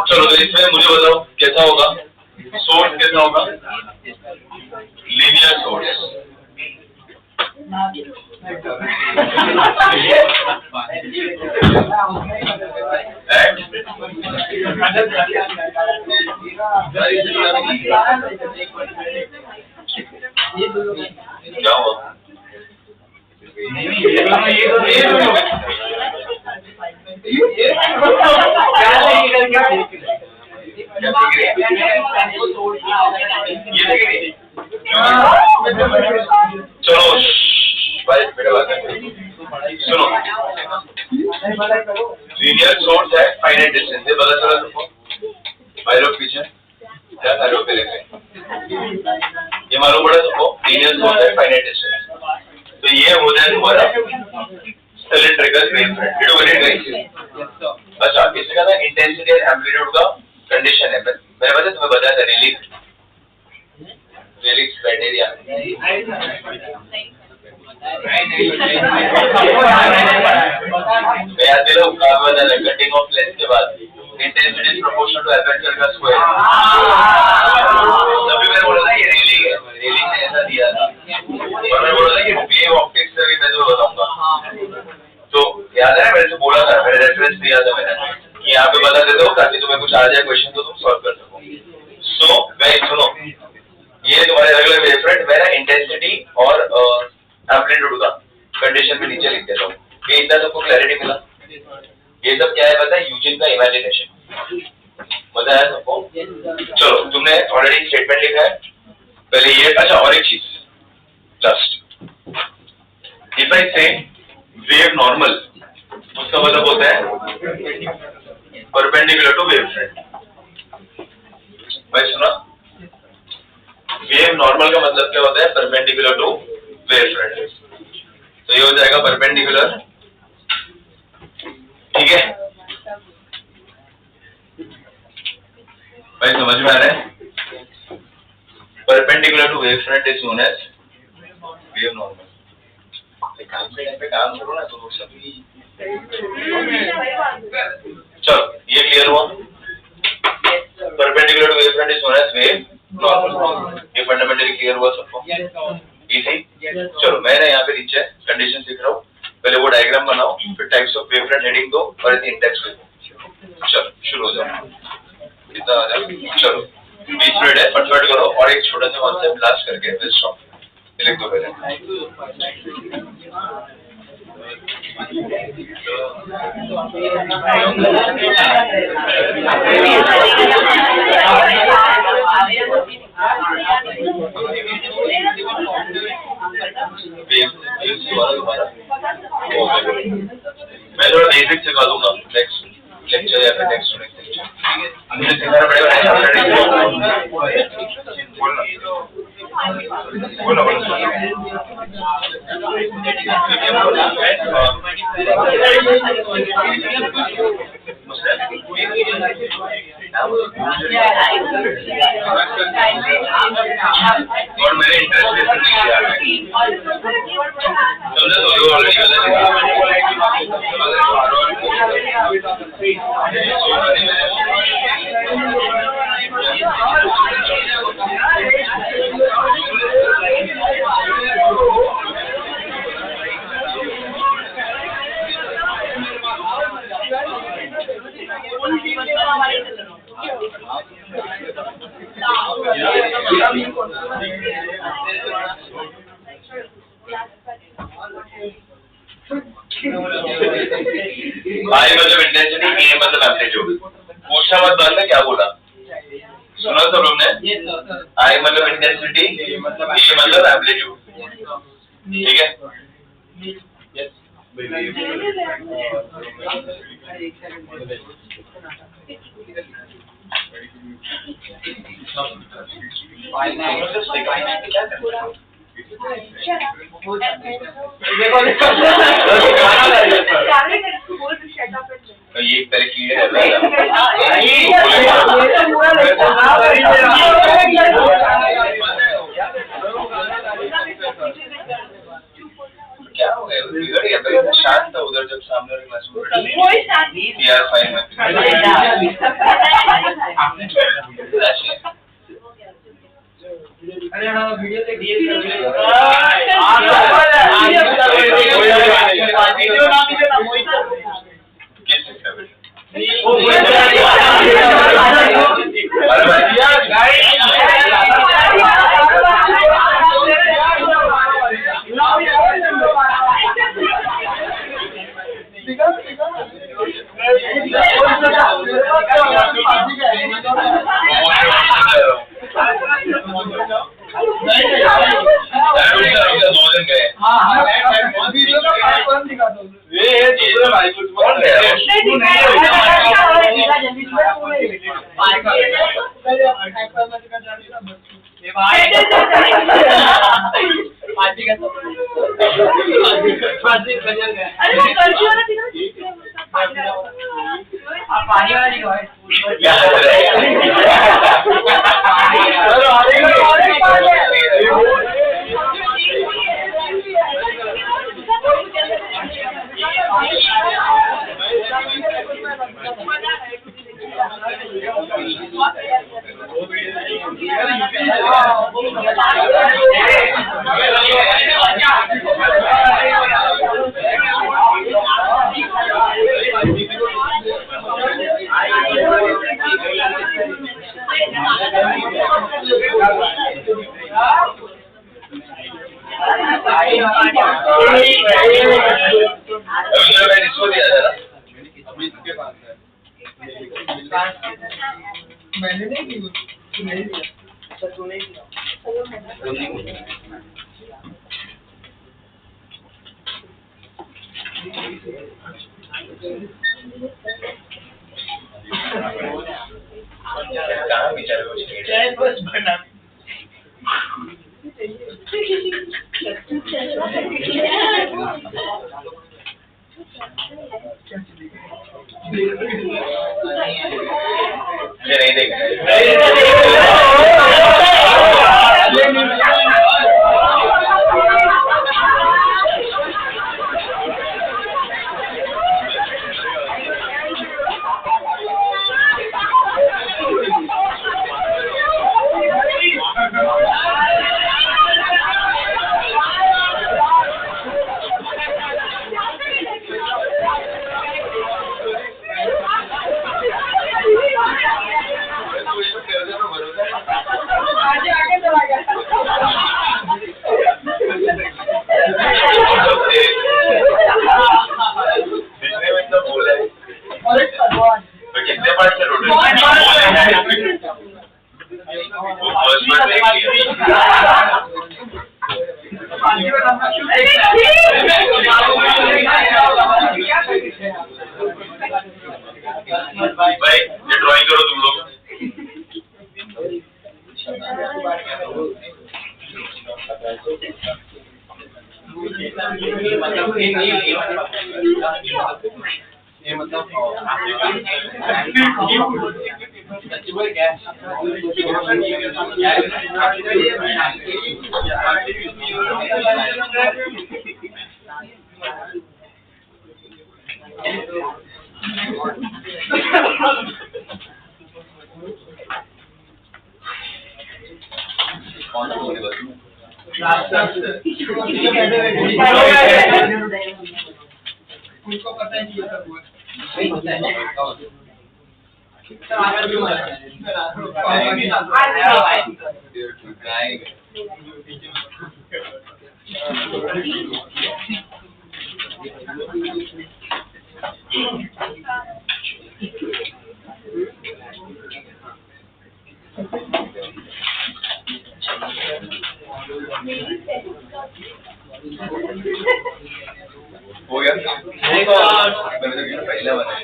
चलो तो इसमें मुझे बताओ कैसा होगा, सोर्स कैसा होगा, लीनियर सोर्स। क्या हुआ? चलो भाई बेटा बात सुनो, लीनियर सोर्स है फाइनाइट डिस्टेंस, ये पता चला तुमको? भाई लोग पीछे क्या था लोग पहले ये मालूम पड़ा तुमको? लीनियर सोर्स है फाइनाइट डिस्टेंस, तो ये हो जाए तुम्हारा सिलिंड्रिकल वेवफ्रंट। अच्छा इसका ना इंटेंसिटी और एम्पलीट्यूड का कंडीशन है, मैंने पता तुम्हें बताया था रेलिक्स क्राइटेरिया। याद दिलो कटिंग ऑफ लेंस के बाद intensity is proportional to aperture का स्क्वायर। तभी मैंने बोला था ये रेलिंग है, रेलिंग ने ऐसा दिया था, और मैं बोला था कि वेव ऑप्टिक्स से भी मैं तो बताऊंगा। तो याद है मैंने बोला था, मैंने रेफरेंस दिया था मैंने कि यहाँ पे बता देता हूँ ताकि तुम्हें कुछ आ जाए क्वेश्चन तो तुम सॉल्व कर सको। सो गाइस सुनो, ये तुम्हारे अलग अलग वेवफ्रंट मैं ना इंटेंसिटी और एम्पलीट्यूड का कंडीशन में नीचे लिख देता हूँ। ये इतना सबको क्लैरिटी मिला? ये सब क्या है पता है? यूजिन का इमेजिनेशन। मजा आया सबको? चलो तुमने ऑलरेडी स्टेटमेंट लिखा है पहले ये। अच्छा और एक चीज जस्ट, इफ आई से वेव नॉर्मल, उसका मतलब होता है परपेंडिकुलर टू वेवफ्रंट। भाई सुना, वेव नॉर्मल का मतलब क्या होता है? Perpendicular to wavefront. तो ये हो जाएगा परपेंडिकुलर, ठीक है भाई, समझ में आ रहा है? Perpendicular to wavefront is known as wave normal. काम के टाइम पे काम करो ना तुम सब। चलो ये क्लियर हुआ? Perpendicular to wavefront is known as wave normal. ये फंडामेंटली क्लियर हुआ सबको? इजी। चलो मैं ना यहाँ पे नीचे कंडीशन लिख रहा हूँ, पहले वो डायग्राम बनाओ, फिर टाइप्स ऑफ वेवफ्रंट हेडिंग दो और इंडेक्स लिखो। चलो शुरू हो जाओ। कितना आ जाए? चलो 20 मिनट है, फटाफट करो। और एक छोटा सा कॉन्सेप्ट लास्ट करके फिर स्टॉप लिख दो पहले। मैं थोड़ा बेसिक सिखा दूंगा नेक्स्ट लेक्चर या फिर नेक्स्ट लेक्चर। मुझे सिखाना पड़ेगा। बोलो बोलो और मेरे इंटरेस्ट भाई मतलब इंटेंसिटी, ए मतलब एम्पलीट्यूड। पूछना मत बंद है क्या बोला, सुना सब लोग ने? आई मतलब इंटेंसिटी, ए मतलब एम्पलीट्यूड, ठीक है? ये एक तरह की बिगड़ गया भाई, शांत था उधर जब सामने वाले क्लास में कोई शादी यार फाइन में अरे हाँ वीडियो देख दिए पानी वाला नहीं इसको दिया था ना अभी इसके पास है मैंने नहीं की तू नहीं दिया अच्छा तू नहीं दिया कहाँ बेचारे वो चाहे बस बना नहीं देख कितने पार्ट से टोटल भाई ये ड्राइंग करो तुम लोग ये मतलब कौन सा बोली बस उनको पता ही नहीं ये सब हुआ हो गया मैंने तो पहले बनाया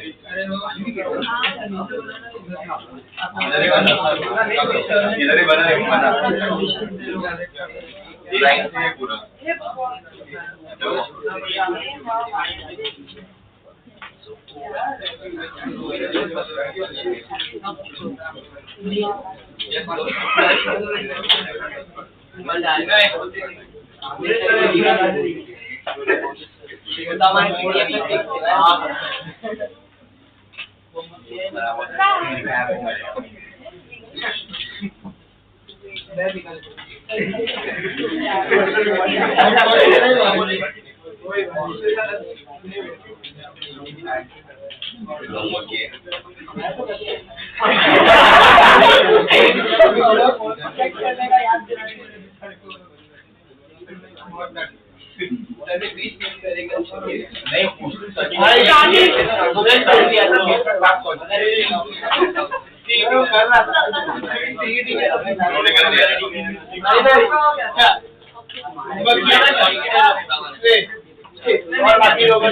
इधर ही बना लाइन से पूरा और बाकी लोग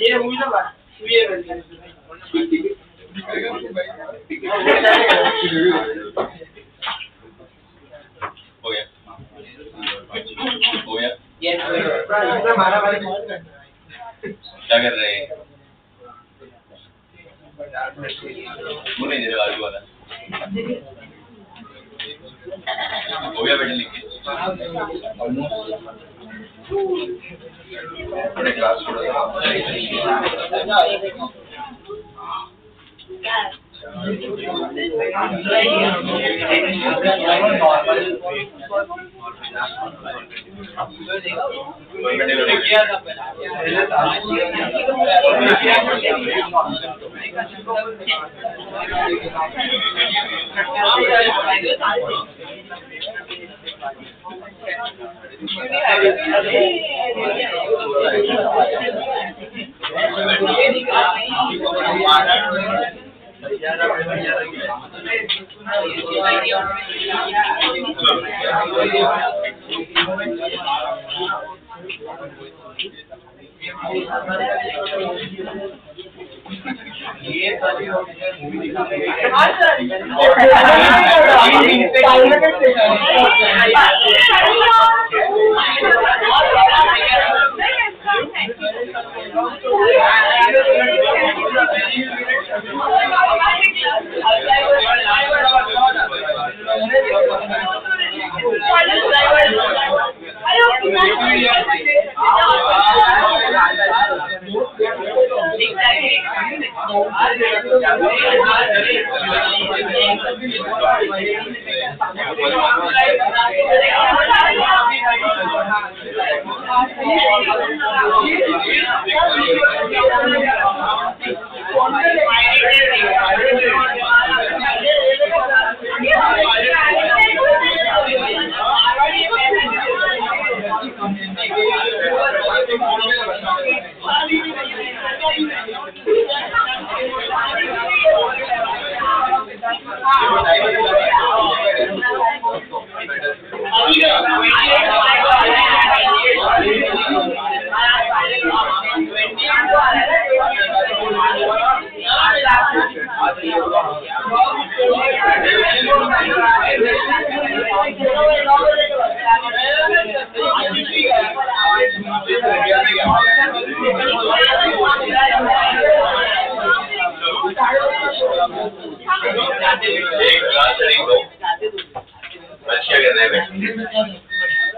ये हुई ना बात हो गया हो गया क्या कर रहे हैं वो नहीं दे रहा आजू वाला हो गया बेटे लिख के अपने क्लास छोड़ो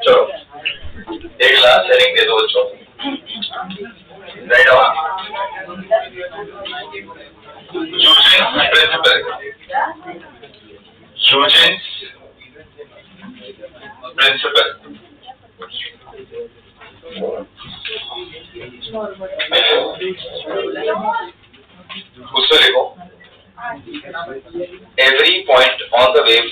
चलो एक ग्लास हेरिंग दे दो बच्चों राइट ऑन यूजेंस प्रिंसिपल उसको लिखो every point on the wave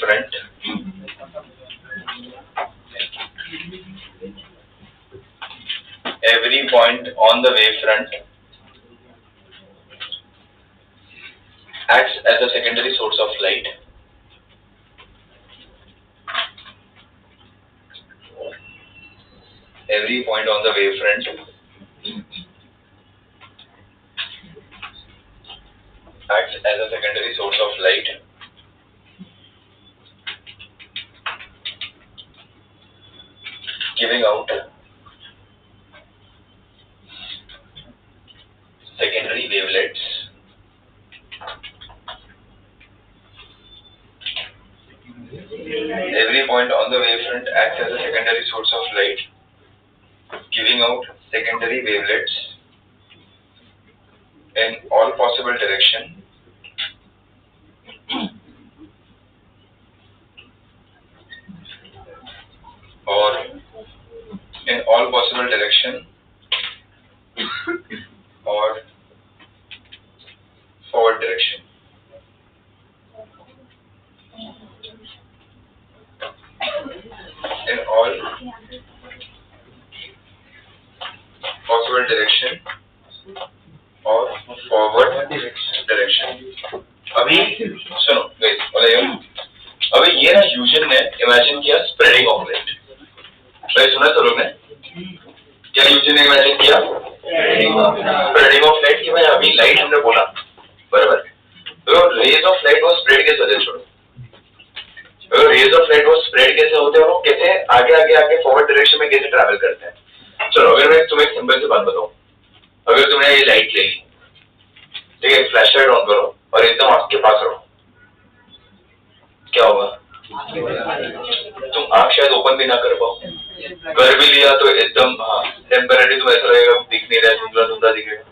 front acts as a secondary source of light. Every point on the wavefront acts as a secondary source of light. Giving out wavelets every point on the wavefront acts as a secondary source of light giving out secondary wavelets in all possible direction or in all possible direction or forward direction. In all possible direction और फॉरवर्ड डायरेक्शन। अभी सुनो गाइस, अभी ये ना यूजन ने इमेजिन किया स्प्रेडिंग ऑफ लाइट। भाई सुना तो लोग ने क्या यूजन ने इमेजिन किया स्प्रेडिंग ऑफ लाइट कि भाई अभी लाइट हमने बोला बराबर, तो रेज ऑफ लाइट वो स्प्रेड कैसे होते हैं, छोड़ो रेज ऑफ लाइट वो स्प्रेड कैसे होते हैं और वो कैसे आगे आगे आगे फॉरवर्ड डायरेक्शन में कैसे ट्रैवल करते हैं। चलो अगर मैं तुम्हें एक सिंपल सी बात बताऊं, अगर तुमने ये लाइट ले ली, ठीक है, फ्लैश लाइट ऑन करो और एकदम आंख के पास रहो, क्या होगा? तुम आंख शायद ओपन भी ना कर पाओ, कर भी लिया तो एकदम टेम्परेरी तुम्हें ऐसा लगेगा दिख नहीं रहा है, धुंधला धुंधला दिखेगा।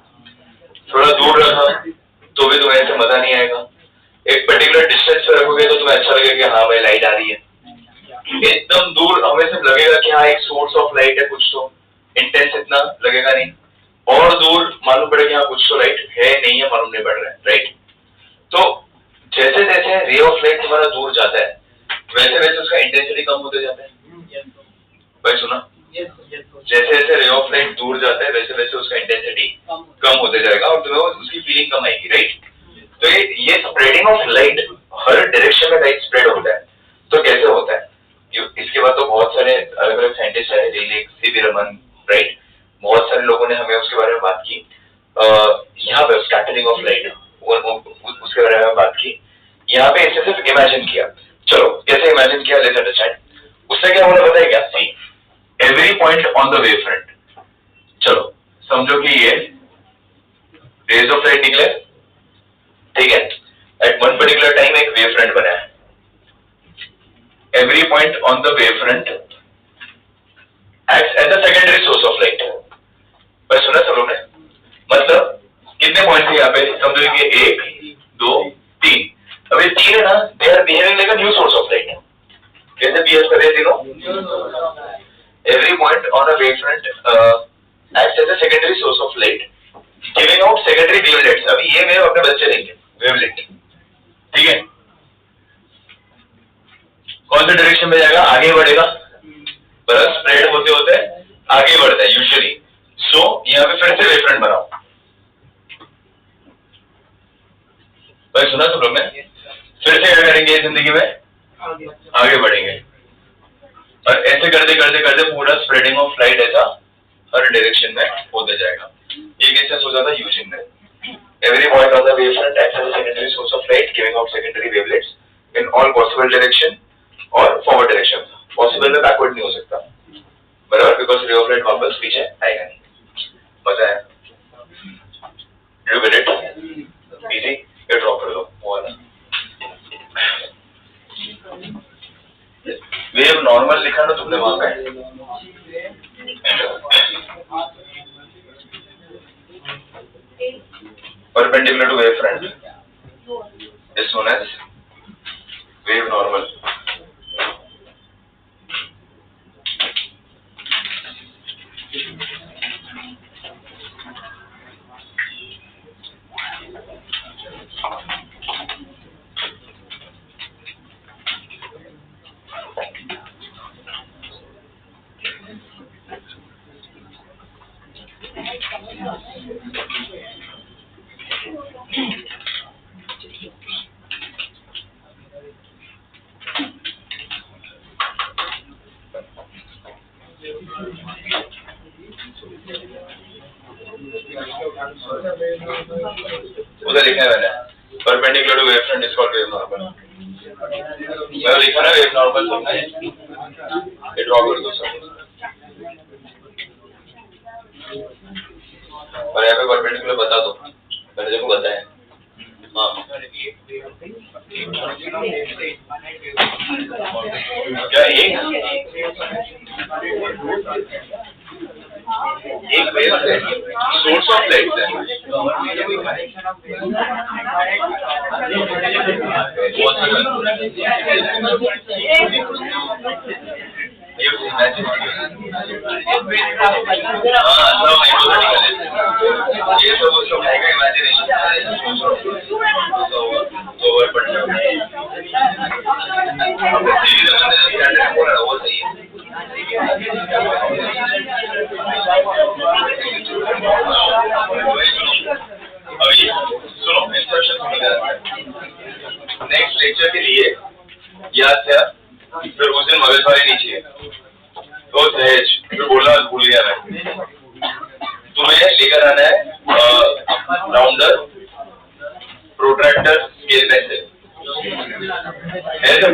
थोड़ा दूर रखा तो भी तुम्हें ऐसे मजा नहीं आएगा, एक पर्टिकुलर डिस्टेंस पे रखोगे तो तुम्हें अच्छा लगेगा कि हाँ भाई लाइट आ रही है। एकदम दूर हमें सिर्फ लगेगा कि हाँ एक सोर्स ऑफ लाइट है, कुछ तो इंटेंस इतना लगेगा नहीं, और दूर मालूम पड़ेगा यहाँ कुछ तो लाइट है नहीं है, मालूम नहीं पड़ रहा है, राइट। तो जैसे जैसे रे ऑफ लाइट तुम्हारा दूर जाता है वैसे वैसे उसका इंटेंसिटी कम होते जाता है। भाई सुना, जैसे जैसे रे ऑफ लाइट दूर जाता है वैसे वैसे उसका इंटेंसिटी कम होते जाएगा और तुम्हें उसकी फीलिंग कम आएगी, राइट। तो ये स्प्रेडिंग ऑफ लाइट, हर डायरेक्शन में लाइट स्प्रेड होता है, तो कैसे होता है? इसके बाद तो बहुत सारे अलग अलग साइंटिस्ट आए, रेलेक्स, सीवी रमन, राइट, बहुत सारे लोगों ने हमें उसके बारे में बात की। यहाँ पे स्कैटरिंग ऑफ लाइट उसके बारे में बात की, यहाँ पे इसे सिर्फ इमेजिन किया। चलो कैसे इमेजिन किया, लेट्स अंडरस्टैंड। उसने क्या बोला पता है क्या? See every point on the wave front, चलो समझो कि ये रेज ऑफ लाइट निकले, ठीक है, एट वन पर्टिकुलर टाइम एक वेव फ्रंट बना है। Every point on the wave front acts as a secondary source of light। बस सुना सब लोग ने? मतलब कितने पॉइंट थे यहाँ पे? समझो कि 1 2 3, अब ये 3 है ना, they are behaving like a new source of light. कैसे बिहेव कर रहे हैं तीनों? Every point on a wave front acts as a secondary source of light giving out secondary wavelets। अभी ये वेव अपने बच्चे देंगे वेवलेट, ठीक है, कौन से डायरेक्शन में जाएगा? आगे बढ़ेगा, बस स्प्रेड होते होते आगे बढ़ता है यूजुअली। सो यहाँ पे फिर से वेवफ्रंट बनाओ। भाई सुना सब लोग ने? फिर से क्या करेंगे जिंदगी में? आगे बढ़ेंगे और ऐसे करते करते करते पूरा स्प्रेडिंग ऑफ लाइट ऐसा हर डायरेक्शन में होते जाएगा। ये कैसे सोचा था यूजिन ने? Every point on the wavefront acts as a secondary source of light giving out secondary wavelets in all possible direction और फॉरवर्ड डायरेक्शन। पॉसिबल में बैकवर्ड नहीं हो सकता, बराबर, बिकॉज रे ऑफ लाइट वापस पीछे आएगा नहीं। मजा है? You get it? इजी? ये ड्रॉ कर लो वाला वेव नॉर्मल लिखा ना तुमने वहां पे, perpendicular to wave front is known as wave normal. उधर लिखा है मैंने, perpendicular to wave front is called wave normal. मैं लिखा ना वेव नॉर्मल, समझा? ये ड्रॉ कर दो सब, और यहाँ पे परपेंडिकुलर बता दो। मैंने देखो बताया। हाँ क्या एक वेव है, सोर्स ऑफ लाइट है। ये इमेजिन ये सब उसको कहेगा इमेजिनेशन तो वो सही है। अभी सुनो इंस्ट्रक्शन नेक्स्ट लेक्चर के लिए याद था। फिर उस दिन मगजमारी नीचे तो सहज फिर बोला भूल गया मैं। तुम्हें लेकर आना है राउंडर, प्रोट्रैक्टर, स्केल पेंसिल है सब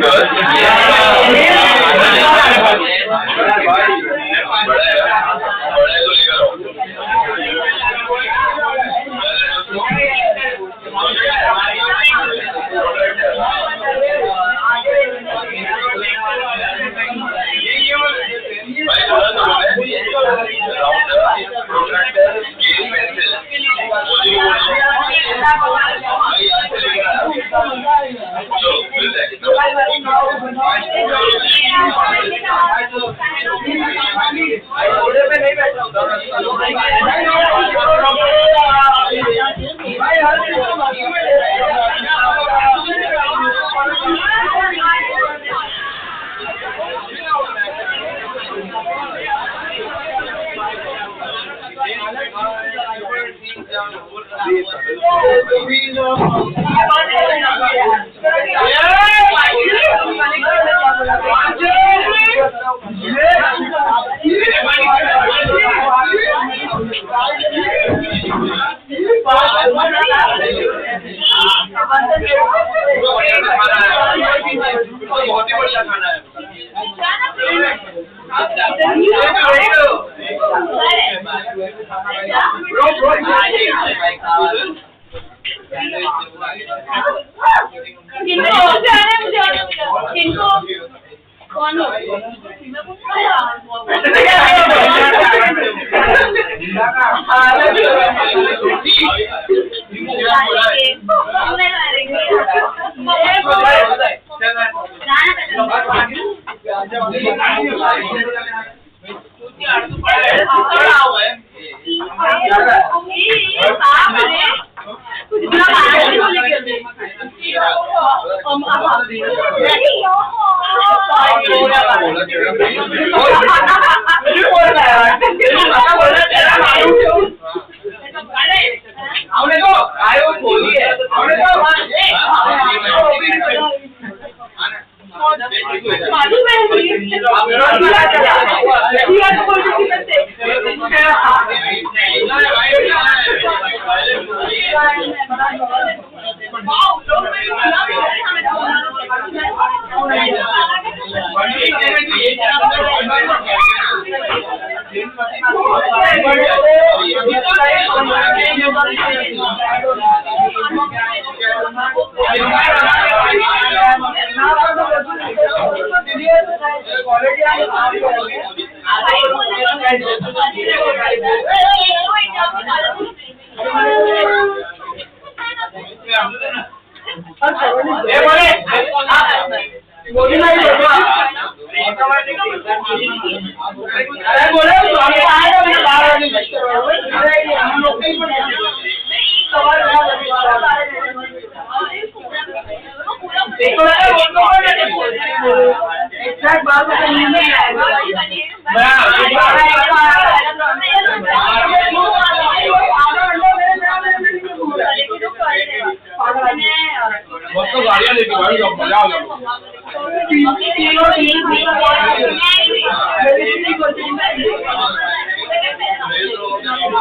गाड़ियाँ लेके